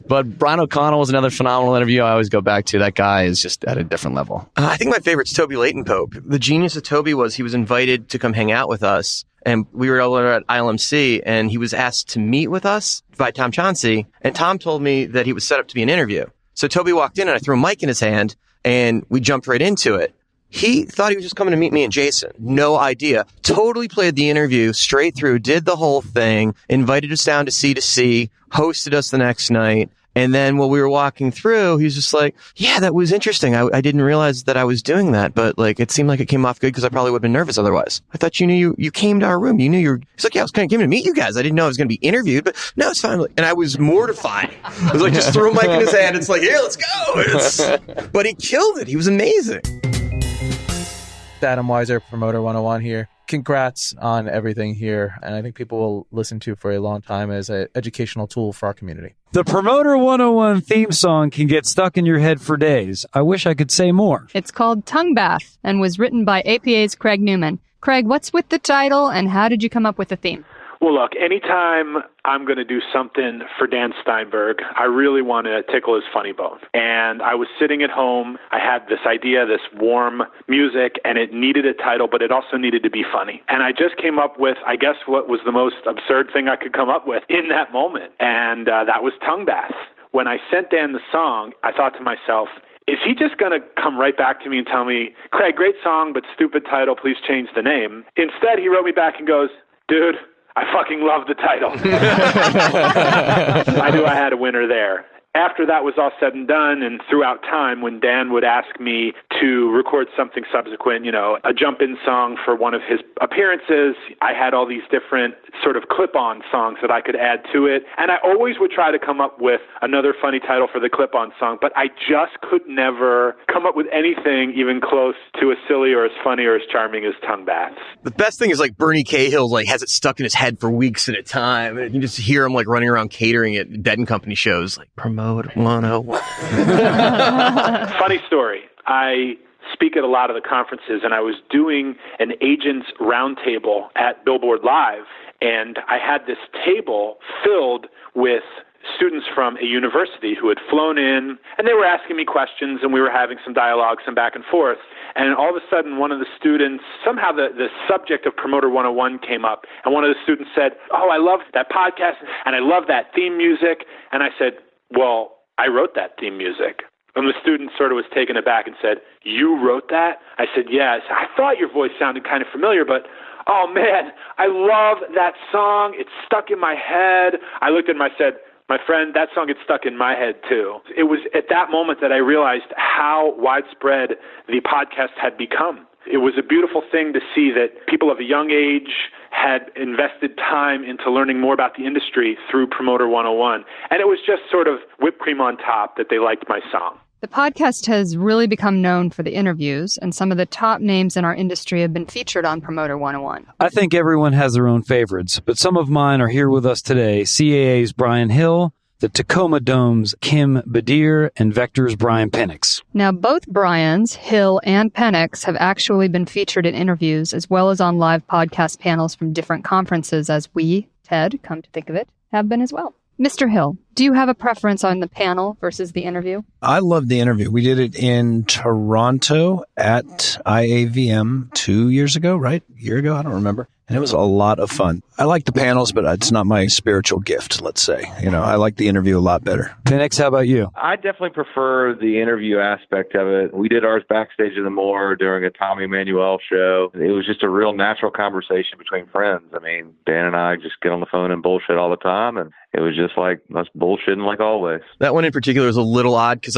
But Brian O'Connell was another phenomenal interview I always go back to. That guy is just at a different level. I think my favorite's Toby Leighton-Pope. The genius of Toby was he was invited to come hang out with us, and we were over at ILMC, and he was asked to meet with us by Tom Chauncey, and Tom told me that he was set up to be an interview. So Toby walked in, and I threw a mic in his hand, and we jumped right into it. He thought he was just coming to meet me and Jason. No idea. Totally played the interview straight through, did the whole thing, invited us down to C2C, hosted us the next night. And then while we were walking through, he was just like, yeah, that was interesting. I didn't realize that I was doing that, but like, it seemed like it came off good because I probably would have been nervous otherwise. I thought you knew you came to our room. You knew you were, he's like, yeah, I was kind of came to meet you guys. I didn't know I was going to be interviewed, but no, it's fine. And I was mortified. I was like, just throw a mic in his hand. It's like, here, let's go. But he killed it. He was amazing. Adam Weiser, Promoter 101 here. Congrats on everything here, and I think people will listen to for a long time as an educational tool for our community. The Promoter 101 theme song can get stuck in your head for days. I wish I could say more. It's called Tongue Bath and was written by APA's Craig Newman. Craig, what's with the title, and how did you come up with the theme? Well, look, anytime I'm going to do something for Dan Steinberg, I really want to tickle his funny bone. And I was sitting at home. I had this idea, this warm music, and it needed a title, but it also needed to be funny. And I just came up with, I guess, what was the most absurd thing I could come up with in that moment. And that was Tongue Bath. When I sent Dan the song, I thought to myself, is he just going to come right back to me and tell me, Craig, great song, but stupid title, please change the name? Instead, he wrote me back and goes, dude, I fucking love the title. I knew I had a winner there. After that was all said and done, and throughout time, when Dan would ask me to record something subsequent, you know, a jump-in song for one of his appearances, I had all these different sort of clip-on songs that I could add to it. And I always would try to come up with another funny title for the clip-on song, but I just could never come up with anything even close to as silly or as funny or as charming as Tongue Baths. The best thing is like Bernie Cahill like has it stuck in his head for weeks at a time. And you just hear him like running around catering at Dead and Company shows, like Promoter 101. Funny story. I speak at a lot of the conferences, and I was doing an agents roundtable at Billboard Live, and I had this table filled with students from a university who had flown in, and they were asking me questions, and we were having some dialogue, some back and forth. And all of a sudden, one of the students, somehow the subject of Promoter 101 came up, and one of the students said, oh, I love that podcast, and I love that theme music. And I said, well, I wrote that theme music. And the student sort of was taken aback and said, you wrote that? I said, yes. I thought your voice sounded kind of familiar, but oh, man, I love that song. It's stuck in my head. I looked at him, I said, my friend, that song gets stuck in my head, too. It was at that moment that I realized how widespread the podcast had become. It was a beautiful thing to see that people of a young age had invested time into learning more about the industry through Promoter 101. And it was just sort of whipped cream on top that they liked my song. The podcast has really become known for the interviews, and some of the top names in our industry have been featured on Promoter 101. I think everyone has their own favorites, but some of mine are here with us today. CAA's Brian Hill, the Tacoma Dome's Kim Bedier, and Vector's Brian Penix. Now, both Brians, Hill and Penix, have actually been featured in interviews as well as on live podcast panels from different conferences, as we, Ted, come to think of it, have been as well. Mr. Hill, do you have a preference on the panel versus the interview? I love the interview. We did it in Toronto at IAVM 2 years ago, right? A year ago? I don't remember. And it was a lot of fun. I like the panels, but it's not my spiritual gift, let's say. You know, I like the interview a lot better. Penix, how about you? I definitely prefer the interview aspect of it. We did ours backstage in the Moore during a Tommy Emmanuel show. It was just a real natural conversation between friends. I mean, Dan and I just get on the phone and bullshit all the time, and it was just like us bullshitting like always. That one in particular was a little odd because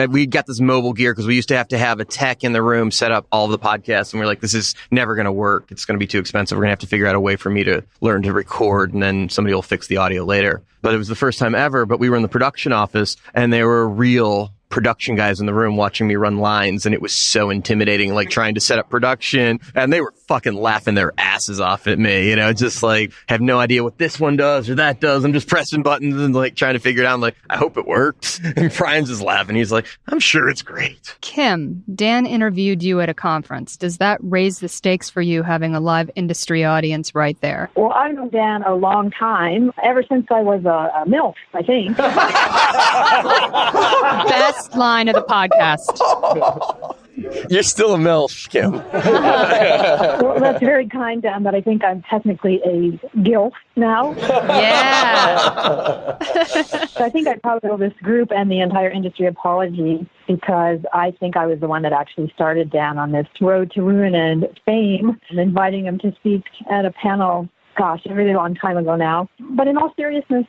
we got this mobile gear because we used to have a tech in the room set up all the podcasts, and we're like, this is never going to work. It's going to be too expensive. We're going to have to figure out a way for me to learn to record, and then somebody will fix the audio later. But it was the first time ever, but we were in the production office, and there were real production guys in the room watching me run lines, and it was so intimidating, like trying to set up production, and they were fucking laughing their asses off at me, you know, just like have no idea what this one does or that does. I'm just pressing buttons and like trying to figure it out. I'm like, I hope it works. And Brian's just laughing. He's like, I'm sure it's great. Kim, Dan interviewed you at a conference. Does that raise the stakes for you having a live industry audience right there? Well, I've known Dan a long time, ever since I was a MILF, I think. Best line of the podcast. You're still a MILF, Kim. Well, that's very kind, Dan, but I think I'm technically a GILF now. Yeah. So I think I probably owe this group and the entire industry apology because I think I was the one that actually started Dan on this road to ruin and fame and inviting him to speak at a panel. Gosh, a really long time ago now. But in all seriousness,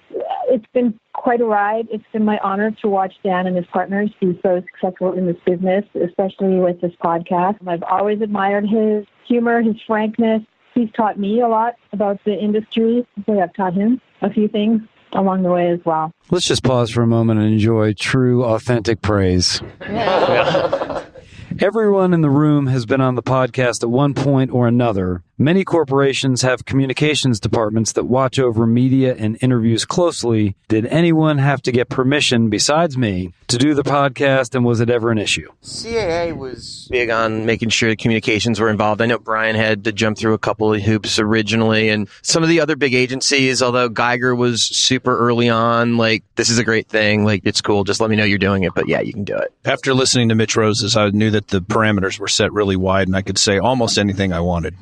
It's been quite a ride. It's been my honor to watch Dan and his partners be so successful in this business, especially with this podcast. I've always admired his humor, his frankness. He's taught me a lot about the industry. I've taught him a few things along the way as well. Let's just pause for a moment and enjoy true, authentic praise. Everyone in the room has been on the podcast at one point or another. Many corporations have communications departments that watch over media and interviews closely. Did anyone have to get permission, besides me, to do the podcast, and was it ever an issue? CAA was big on making sure the communications were involved. I know Brian had to jump through a couple of hoops originally, and some of the other big agencies, although Geiger was super early on, like, this is a great thing, like, it's cool, just let me know you're doing it, but yeah, you can do it. After listening to Mitch Rose's, I knew that the parameters were set really wide, and I could say almost anything I wanted.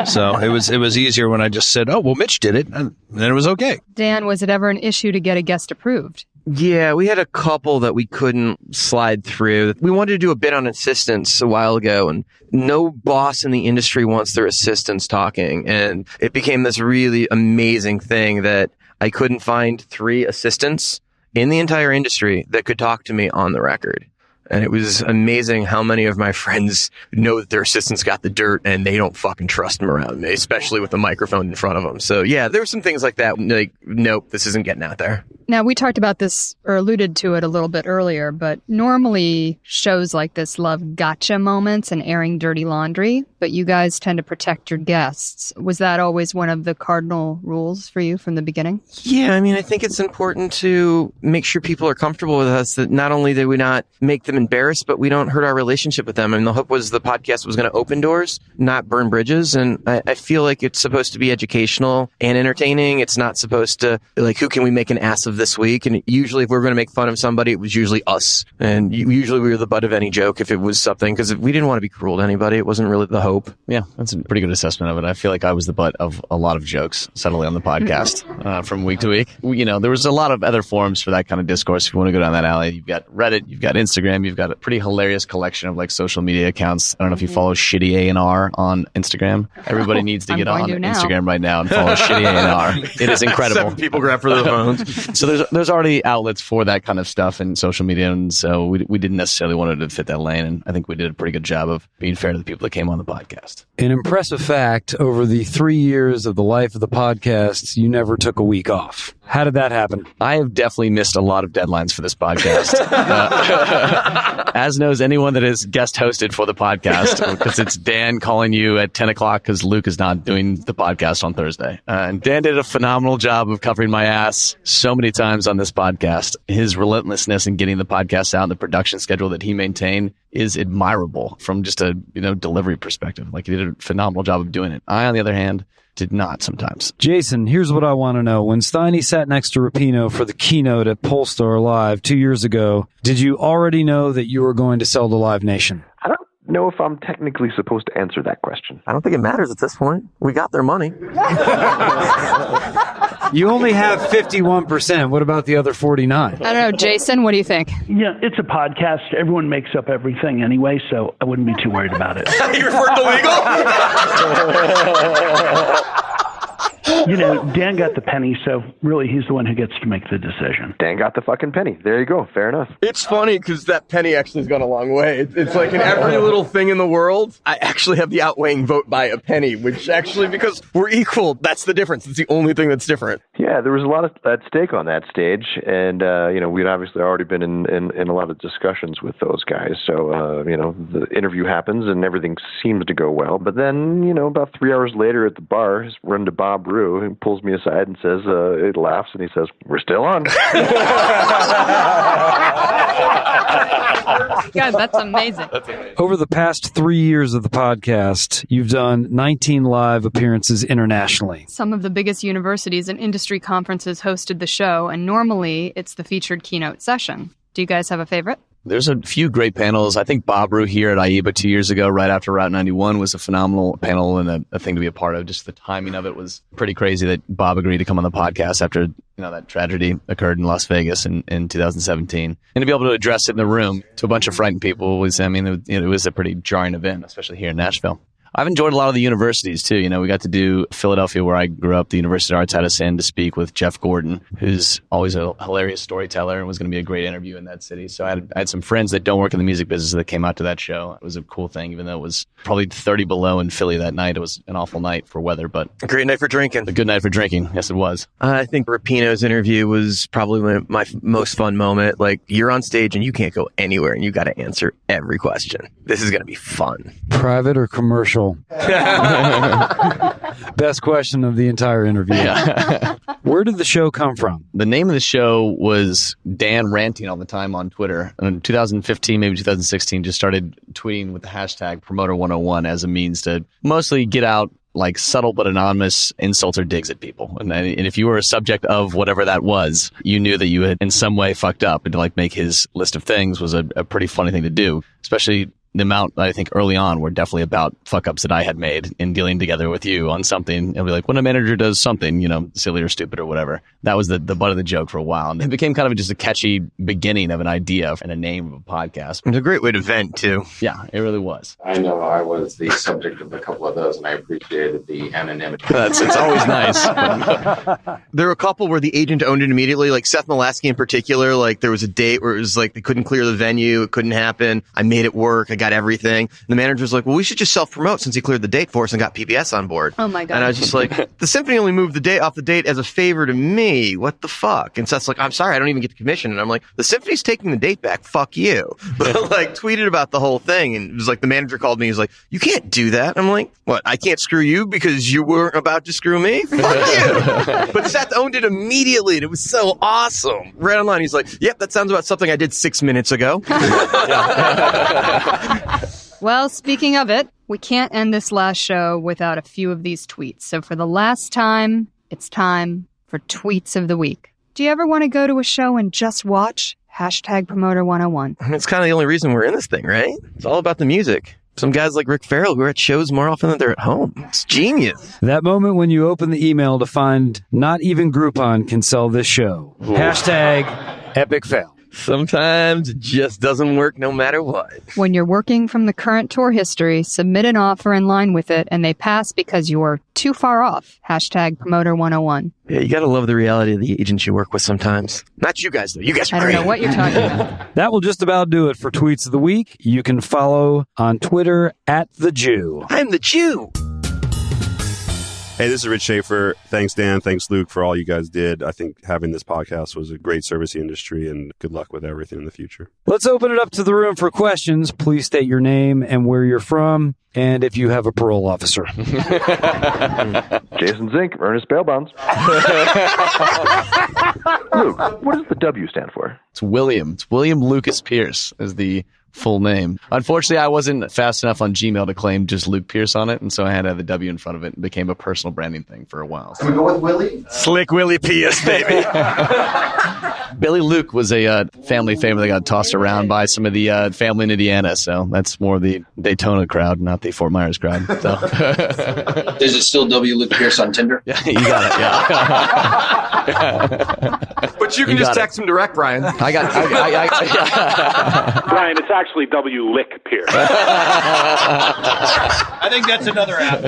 So it was easier when I just said, oh, well, Mitch did it, and then it was okay. Dan, was it ever an issue to get a guest approved? Yeah, we had a couple that we couldn't slide through. We wanted to do a bit on assistants a while ago, and no boss in the industry wants their assistants talking. And it became this really amazing thing that I couldn't find 3 assistants in the entire industry that could talk to me on the record. And it was amazing how many of my friends know that their assistants got the dirt and they don't fucking trust them around me, especially with the microphone in front of them. So yeah, there were some things like that. Like, nope, this isn't getting out there. Now, we talked about this or alluded to it a little bit earlier, but normally shows like this love gotcha moments and airing dirty laundry, but you guys tend to protect your guests. Was that always one of the cardinal rules for you from the beginning? Yeah, I mean, I think it's important to make sure people are comfortable with us, that not only do we not make them embarrassed, but we don't hurt our relationship with them. And the hope was the podcast was going to open doors, not burn bridges. And I feel like it's supposed to be educational and entertaining. It's not supposed to, like, who can we make an ass of this week? And usually if we were going to make fun of somebody, it was usually us. And usually we were the butt of any joke if it was something, because we didn't want to be cruel to anybody. It wasn't really the hope. Yeah, that's a pretty good assessment of it. I feel like I was the butt of a lot of jokes subtly on the podcast from week to week. You know, there was a lot of other forums for that kind of discourse. If you want to go down that alley, you've got Reddit, you've got Instagram, you've got a pretty hilarious collection of like social media accounts. I don't know if you follow Shitty A&R on Instagram. Everybody needs to get on Instagram right now and follow Shitty A&R. It is incredible. 7 people grab for their phones. So there's already outlets for that kind of stuff in social media, and so we didn't necessarily want it to fit that lane, and I think we did a pretty good job of being fair to the people that came on the podcast. An impressive fact, over the 3 years of the life of the podcast, you never took a week off. How did that happen? I have definitely missed a lot of deadlines for this podcast. As knows anyone that has guest hosted for the podcast, because it's Dan calling you at 10 o'clock because Luke is not doing the podcast on Thursday. And Dan did a phenomenal job of covering my ass so many times on this podcast. His relentlessness in getting the podcast out and the production schedule that he maintained is admirable from just a delivery perspective. Like, he did a phenomenal job of doing it. I, on the other hand, did not sometimes. Jason, here's what I want to know. When Steiny sat next to Rapinoe for the keynote at Pollstar Live 2 years ago, did you already know that you were going to sell to Live Nation? I don't know if I'm technically supposed to answer that question. I don't think it matters at this point. We got their money. You only have 51%. What about the other 49? I don't know. Jason, what do you think? Yeah, it's a podcast. Everyone makes up everything anyway, so I wouldn't be too worried about it. You referred to legal? Dan got the penny, so really he's the one who gets to make the decision. Dan got the fucking penny. There you go. Fair enough. It's funny because that penny actually has gone a long way. It's like in every little thing in the world, I actually have the outweighing vote by a penny, which actually, because we're equal, that's the difference. It's the only thing that's different. Yeah, there was a lot at stake on that stage, and we'd obviously already been in a lot of discussions with those guys. So the interview happens and everything seems to go well. But then about 3 hours later at the bar, his run to Bob Rue, and pulls me aside and says, it laughs, and he says, "We're still on." God, that's amazing. Over the past 3 years of the podcast, you've done 19 live appearances internationally. Some of the biggest universities and industry conferences hosted the show, and normally it's the featured keynote session. Do you guys have a favorite? There's a few great panels. I think Bob Rue here at IEBA 2 years ago, right after Route 91, was a phenomenal panel and a thing to be a part of. Just the timing of it was pretty crazy that Bob agreed to come on the podcast after that tragedy occurred in Las Vegas in 2017. And to be able to address it in the room to a bunch of frightened people was, it was a pretty jarring event, especially here in Nashville. I've enjoyed a lot of the universities too. We got to do Philadelphia, where I grew up. The University of Arts had us in to speak with Jeff Gordon, who's always a hilarious storyteller and was going to be a great interview in that city. So I had some friends that don't work in the music business that came out to that show. It was a cool thing, even though it was probably 30 below in Philly that night. It was an awful night for weather, but a great night for drinking. A good night for drinking. Yes, it was. I think Rapinoe's interview was probably my most fun moment. Like, you're on stage and you can't go anywhere and you got to answer every question. This is going to be fun. Private or commercial? Best question of the entire interview. Yeah. Where did the show come from? The name of the show was Dan ranting all the time on Twitter. In 2015, maybe 2016, just started tweeting with the hashtag Promoter101 as a means to mostly get out like subtle but anonymous insults or digs at people. And if you were a subject of whatever that was, you knew that you had in some way fucked up. And to like make his list of things was a pretty funny thing to do, especially the amount I think early on were definitely about fuck ups that I had made in dealing together with you on something. It'll be like when a manager does something, silly or stupid or whatever. That was the butt of the joke for a while. And it became kind of just a catchy beginning of an idea and a name of a podcast. It's a great way to vent too. Yeah, it really was. I know I was the subject of a couple of those, and I appreciated the anonymity. It's always nice. There were a couple where the agent owned it immediately, like Seth Molaski in particular. Like, there was a date where it was like they couldn't clear the venue. It couldn't happen. I made it work. I got everything. And the manager was like, well, we should just self-promote since he cleared the date for us and got PBS on board. Oh my God. And I was just like, the symphony only moved the date off the date as a favor to me. What the fuck? And Seth's like, I'm sorry, I don't even get the commission. And I'm like, the symphony's taking the date back. Fuck you. But like tweeted about the whole thing. And it was like, the manager called me. He's like, you can't do that. I'm like, what? I can't screw you because you weren't about to screw me? Fuck you. But Seth owned it immediately. And it was so awesome. Right online. He's like, yep, that sounds about something I did 6 minutes ago. Well, speaking of it, we can't end this last show without a few of these tweets. So for the last time, it's time for Tweets of the Week. Do you ever want to go to a show and just watch? Hashtag Promoter101. It's kind of the only reason we're in this thing, right? It's all about the music. Some guys like Rick Farrell who are at shows more often than they're at home. It's genius. That moment when you open the email to find not even Groupon can sell this show. Ooh. Hashtag epic fail. Sometimes it just doesn't work no matter what. When you're working from the current tour history, submit an offer in line with it, and they pass because you're too far off. Hashtag Promoter101. Yeah, you gotta love the reality of the agents you work with sometimes. Not you guys, though. You guys are great. I don't know what you're talking about. That will just about do it for Tweets of the Week. You can follow on Twitter @TheJew. I'm the Jew. Hey, this is Rich Schaefer. Thanks, Dan. Thanks, Luke, for all you guys did. I think having this podcast was a great service to the industry, and good luck with everything in the future. Let's open it up to the room for questions. Please state your name and where you're from, and if you have a parole officer. Jason Zink, earnest bail bonds. Luke, what does the W stand for? It's William. It's William Lucas Pierce is the full name. Unfortunately, I wasn't fast enough on Gmail to claim just Luke Pierce on it, and so I had to have the W in front of it. It became a personal branding thing for a while. Can we go with Willie? Slick Willie Pierce, baby. Billy Luke was a family favorite that got tossed around by some of the family in Indiana, so that's more the Daytona crowd, not the Fort Myers crowd. So. Is it still W. Luke Pierce on Tinder? Yeah, you got it, yeah. But you can just text him direct, Brian. I Brian, it's actually W. Lick Pierce. I think that's another app.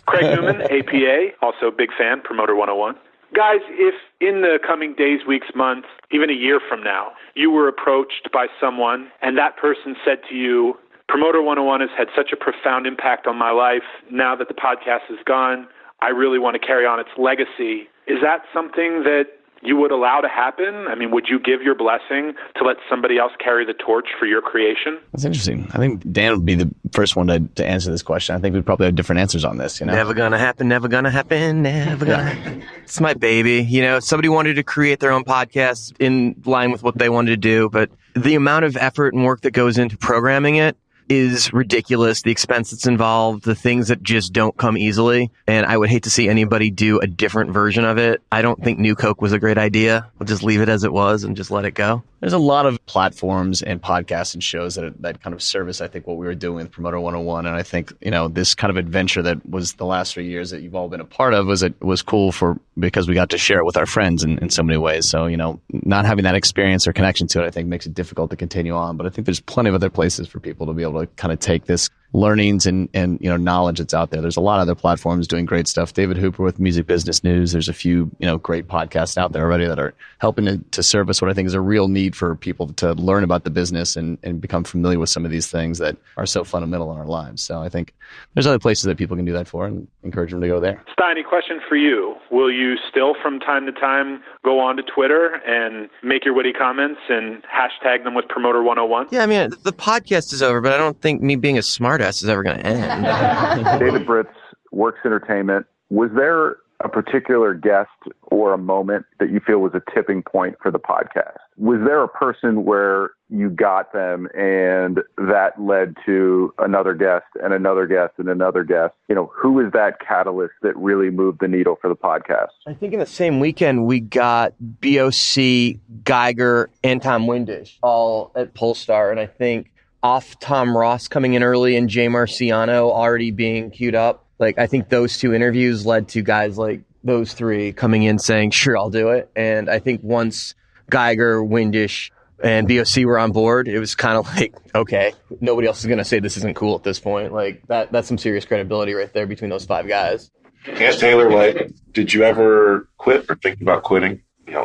Craig Newman, APA, also big fan, Promoter 101. Guys, if in the coming days, weeks, months, even a year from now, you were approached by someone and that person said to you, Promoter 101 has had such a profound impact on my life. Now that the podcast is gone, I really want to carry on its legacy. Is that something that you would allow to happen? I mean, would you give your blessing to let somebody else carry the torch for your creation? That's interesting. I think Dan would be the first one to answer this question. I think we'd probably have different answers on this, you know? Never gonna happen, never gonna happen, never gonna happen. It's my baby. You know, somebody wanted to create their own podcast in line with what they wanted to do, but the amount of effort and work that goes into programming it is ridiculous. The expense that's involved, the things that just don't come easily. And I would hate to see anybody do a different version of it. I don't think New Coke was a great idea. We'll just leave it as it was and just let it go. There's a lot of platforms and podcasts and shows that kind of service, I think, what we were doing with Promoter 101. And I think, you know, this kind of adventure that was the last 3 years that you've all been a part of was cool because we got to share it with our friends in so many ways. So, you know, not having that experience or connection to it, I think makes it difficult to continue on. But I think there's plenty of other places for people to be able to kind of take this learnings and knowledge that's out there. There's a lot of other platforms doing great stuff. David Hooper with Music Business News. There's a few great podcasts out there already that are helping to service what I think is a real need for people to learn about the business and become familiar with some of these things that are so fundamental in our lives. So I think there's other places that people can do that for, and encourage them to go there. Steiny, question for you. Will you still from time to time go on to Twitter and make your witty comments and hashtag them with Promoter 101? Yeah, I mean, the podcast is over, but I don't think me being a smartass is ever going to end. David Britz, Works Entertainment. Was there a particular guest or a moment that you feel was a tipping point for the podcast? Was there a person where you got them and that led to another guest and another guest and another guest? Who was that catalyst that really moved the needle for the podcast? I think in the same weekend, we got BOC, Geiger, and Tom Windish all at Pollstar. And I think off Tom Ross coming in early and Jay Marciano already being queued up. I think those two interviews led to guys like those three coming in saying, sure, I'll do it. And I think once Geiger, Windish, and BOC were on board, it was kind of like, okay, nobody else is going to say this isn't cool at this point. That's some serious credibility right there between those five guys. And Taylor, did you ever quit or think about quitting?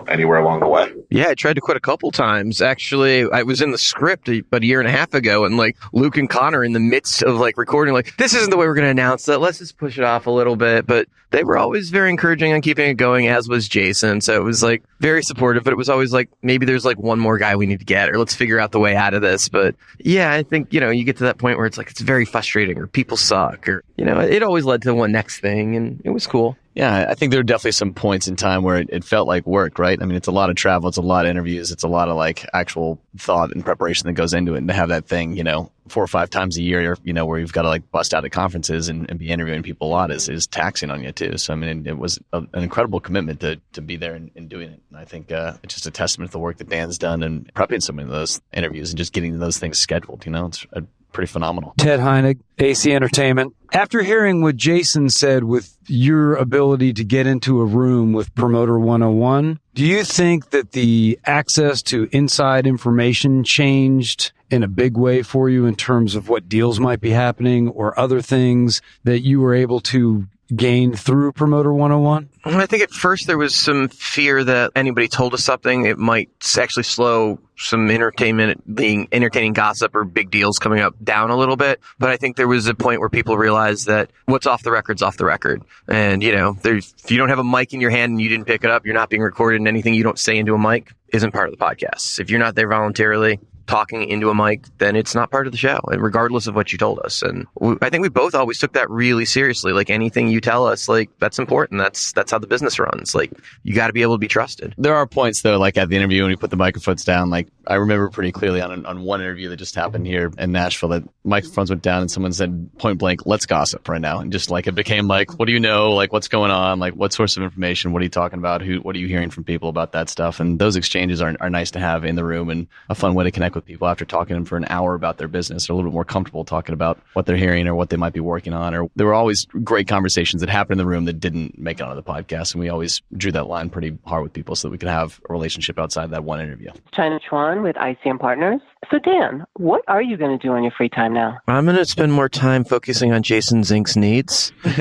Anywhere along the way? Yeah, I tried to quit a couple times. Actually, I was in the script about a year and a half ago, and Luke and Connor in the midst of recording, this isn't the way we're going to announce that. Let's just push it off a little bit. But they were always very encouraging on keeping it going, as was Jason. So it was very supportive, but it was always maybe there's one more guy we need to get, or let's figure out the way out of this. But yeah, I think, you get to that point where it's it's very frustrating, or people suck, or, it always led to one next thing, and it was cool. Yeah, I think there are definitely some points in time where it felt like work, right? I mean, it's a lot of travel, it's a lot of interviews, it's a lot of actual thought and preparation that goes into it. And to have that thing, 4 or 5 times a year, where you've got to bust out at conferences and be interviewing people a lot is taxing on you too. So, I mean, it was an incredible commitment to be there and doing it. And I think it's just a testament to the work that Dan's done and prepping so many of those interviews and just getting those things scheduled. It's pretty phenomenal. Ted Heinig, AC Entertainment. After hearing what Jason said with your ability to get into a room with Promoter 101, do you think that the access to inside information changed in a big way for you in terms of what deals might be happening or other things that you were able to gain through Promoter 101? I think at first there was some fear that anybody told us something, it might actually slow some entertaining gossip or big deals coming up down a little bit. But I think there was a point where people realized that what's off the record's off the record. And, if you don't have a mic in your hand and you didn't pick it up, you're not being recorded, and anything you don't say into a mic isn't part of the podcast. If you're not there voluntarily talking into a mic, then it's not part of the show, and regardless of what you told us. And I think we both always took that really seriously. Anything you tell us, that's important. That's how the business runs. You got to be able to be trusted. There are points though, at the interview when we put the microphones down, I remember pretty clearly on one interview that just happened here in Nashville that microphones went down and someone said point blank, let's gossip right now. And just it became what do you know? What's going on? What source of information? What are you talking about? What are you hearing from people about that stuff? And those exchanges are nice to have in the room, and a fun way to connect with people after talking to them for an hour about their business. They're a little bit more comfortable talking about what they're hearing or what they might be working on. Or there were always great conversations that happened in the room that didn't make it onto the podcast. And we always drew that line pretty hard with people so that we could have a relationship outside that one interview. Chyna Chuan with ICM Partners. So Dan, what are you going to do on your free time now? I'm going to spend more time focusing on Jason Zink's needs. I'm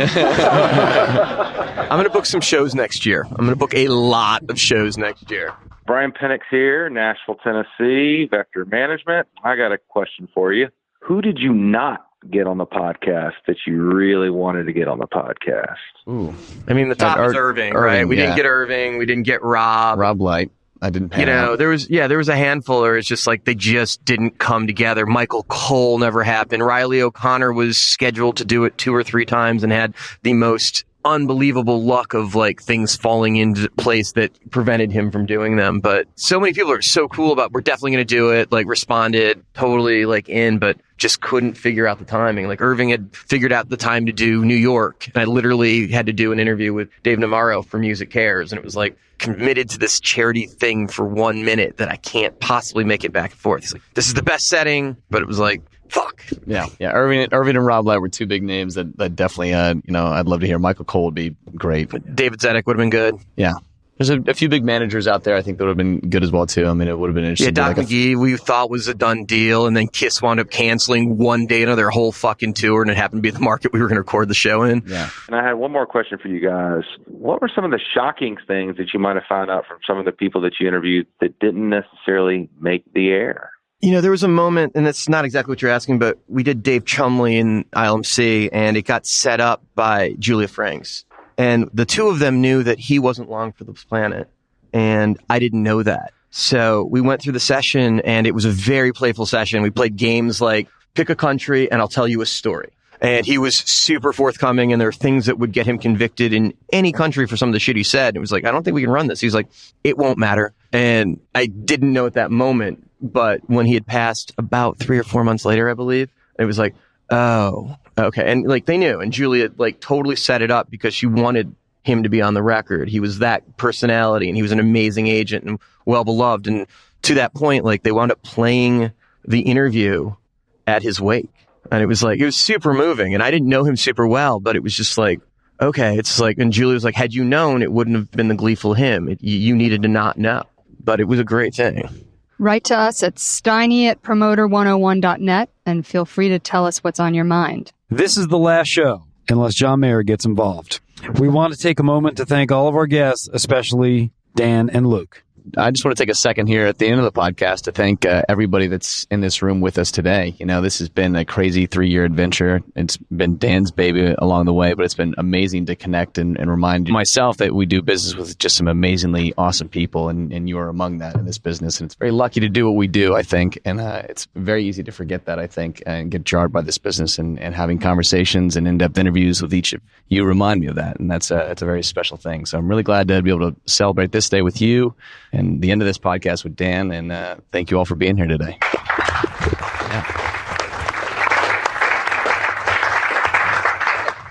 going to book some shows next year. I'm going to book a lot of shows next year. Brian Penix here, Nashville, Tennessee, Vector Management. I got a question for you. Who did you not get on the podcast that you really wanted to get on the podcast? Ooh. I mean, the top is Irving, right? We didn't get Irving. We didn't get Rob. Rob Lyte. I didn't pay there was a handful where it's just they just didn't come together. Michael Cole never happened. Riley O'Connor was scheduled to do it 2 or 3 times and had the most unbelievable luck of things falling into place that prevented him from doing them. But so many people are so cool about we're definitely going to do it, responded totally in, but just couldn't figure out the timing. Irving had figured out the time to do New York, and I literally had to do an interview with Dave Navarro for Music Cares, and it was committed to this charity thing for 1 minute that I can't possibly make it back and forth. He's this is the best setting, but it was fuck. Yeah. Irving and Rob Lyte were 2 big names that definitely, I'd love to hear. Michael Cole would be great. David Zedek would have been good. Yeah. There's a few big managers out there I think that would have been good as well, too. I mean, it would have been interesting. Yeah, Doc McGee, we thought was a done deal, and then Kiss wound up canceling one day of their whole fucking tour, and it happened to be the market we were going to record the show in. Yeah. And I had one more question for you guys. What were some of the shocking things that you might have found out from some of the people that you interviewed that didn't necessarily make the air? You know, there was a moment, and it's not exactly what you're asking, but we did Dave Chumley in ILMC, and it got set up by Julia Franks. And the two of them knew that he wasn't long for this planet, and I didn't know that. So we went through the session, and it was a very playful session. We played games like pick a country, and I'll tell you a story. And he was super forthcoming, and there were things that would get him convicted in any country for some of the shit he said. It was like, I don't think we can run this. He's like, it won't matter. And I didn't know at that moment, but when he had passed about 3 or 4 months later, I believe, it was like, oh, okay. And like they knew, and Julia like totally set it up because she wanted him to be on the record. He was that personality, and he was an amazing agent and well beloved. And to that point, like they wound up playing the interview at his wake. And it was like, it was super moving, and I didn't know him super well, but it was just like, okay, it's like, and Julia was like, had you known, it wouldn't have been the gleeful him. You needed to not know, but it was a great thing. Write to us at steiny@promoter101.net and feel free to tell us what's on your mind. This is the last show, unless John Mayer gets involved. We want to take a moment to thank all of our guests, especially Dan and Luke. I just want to take a second here at the end of the podcast to thank everybody that's in this room with us today. You know, this has been a crazy 3-year adventure. It's been Dan's baby along the way, but it's been amazing to connect and remind myself that we do business with just some amazingly awesome people, and you are among that in this business. And it's very lucky to do what we do, I think. And it's very easy to forget that, I think, and get jarred by this business, and having conversations and in-depth interviews with each of you remind me of that. And it's a very special thing. So I'm really glad to be able to celebrate this day with you and the end of this podcast with Dan, and thank you all for being here today.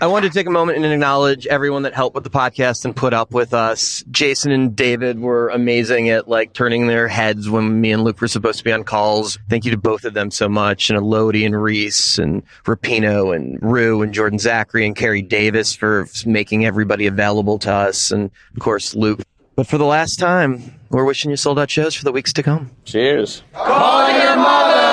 I wanted to take a moment and acknowledge everyone that helped with the podcast and put up with us. Jason and David were amazing at like turning their heads when me and Luke were supposed to be on calls. Thank you to both of them so much. And Lodi and Reese and Rapino and Rue and Jordan Zachary and Carrie Davis for making everybody available to us. And of course, Luke. But for the last time, we're wishing you sold out shows for the weeks to come. Cheers. Call your mother!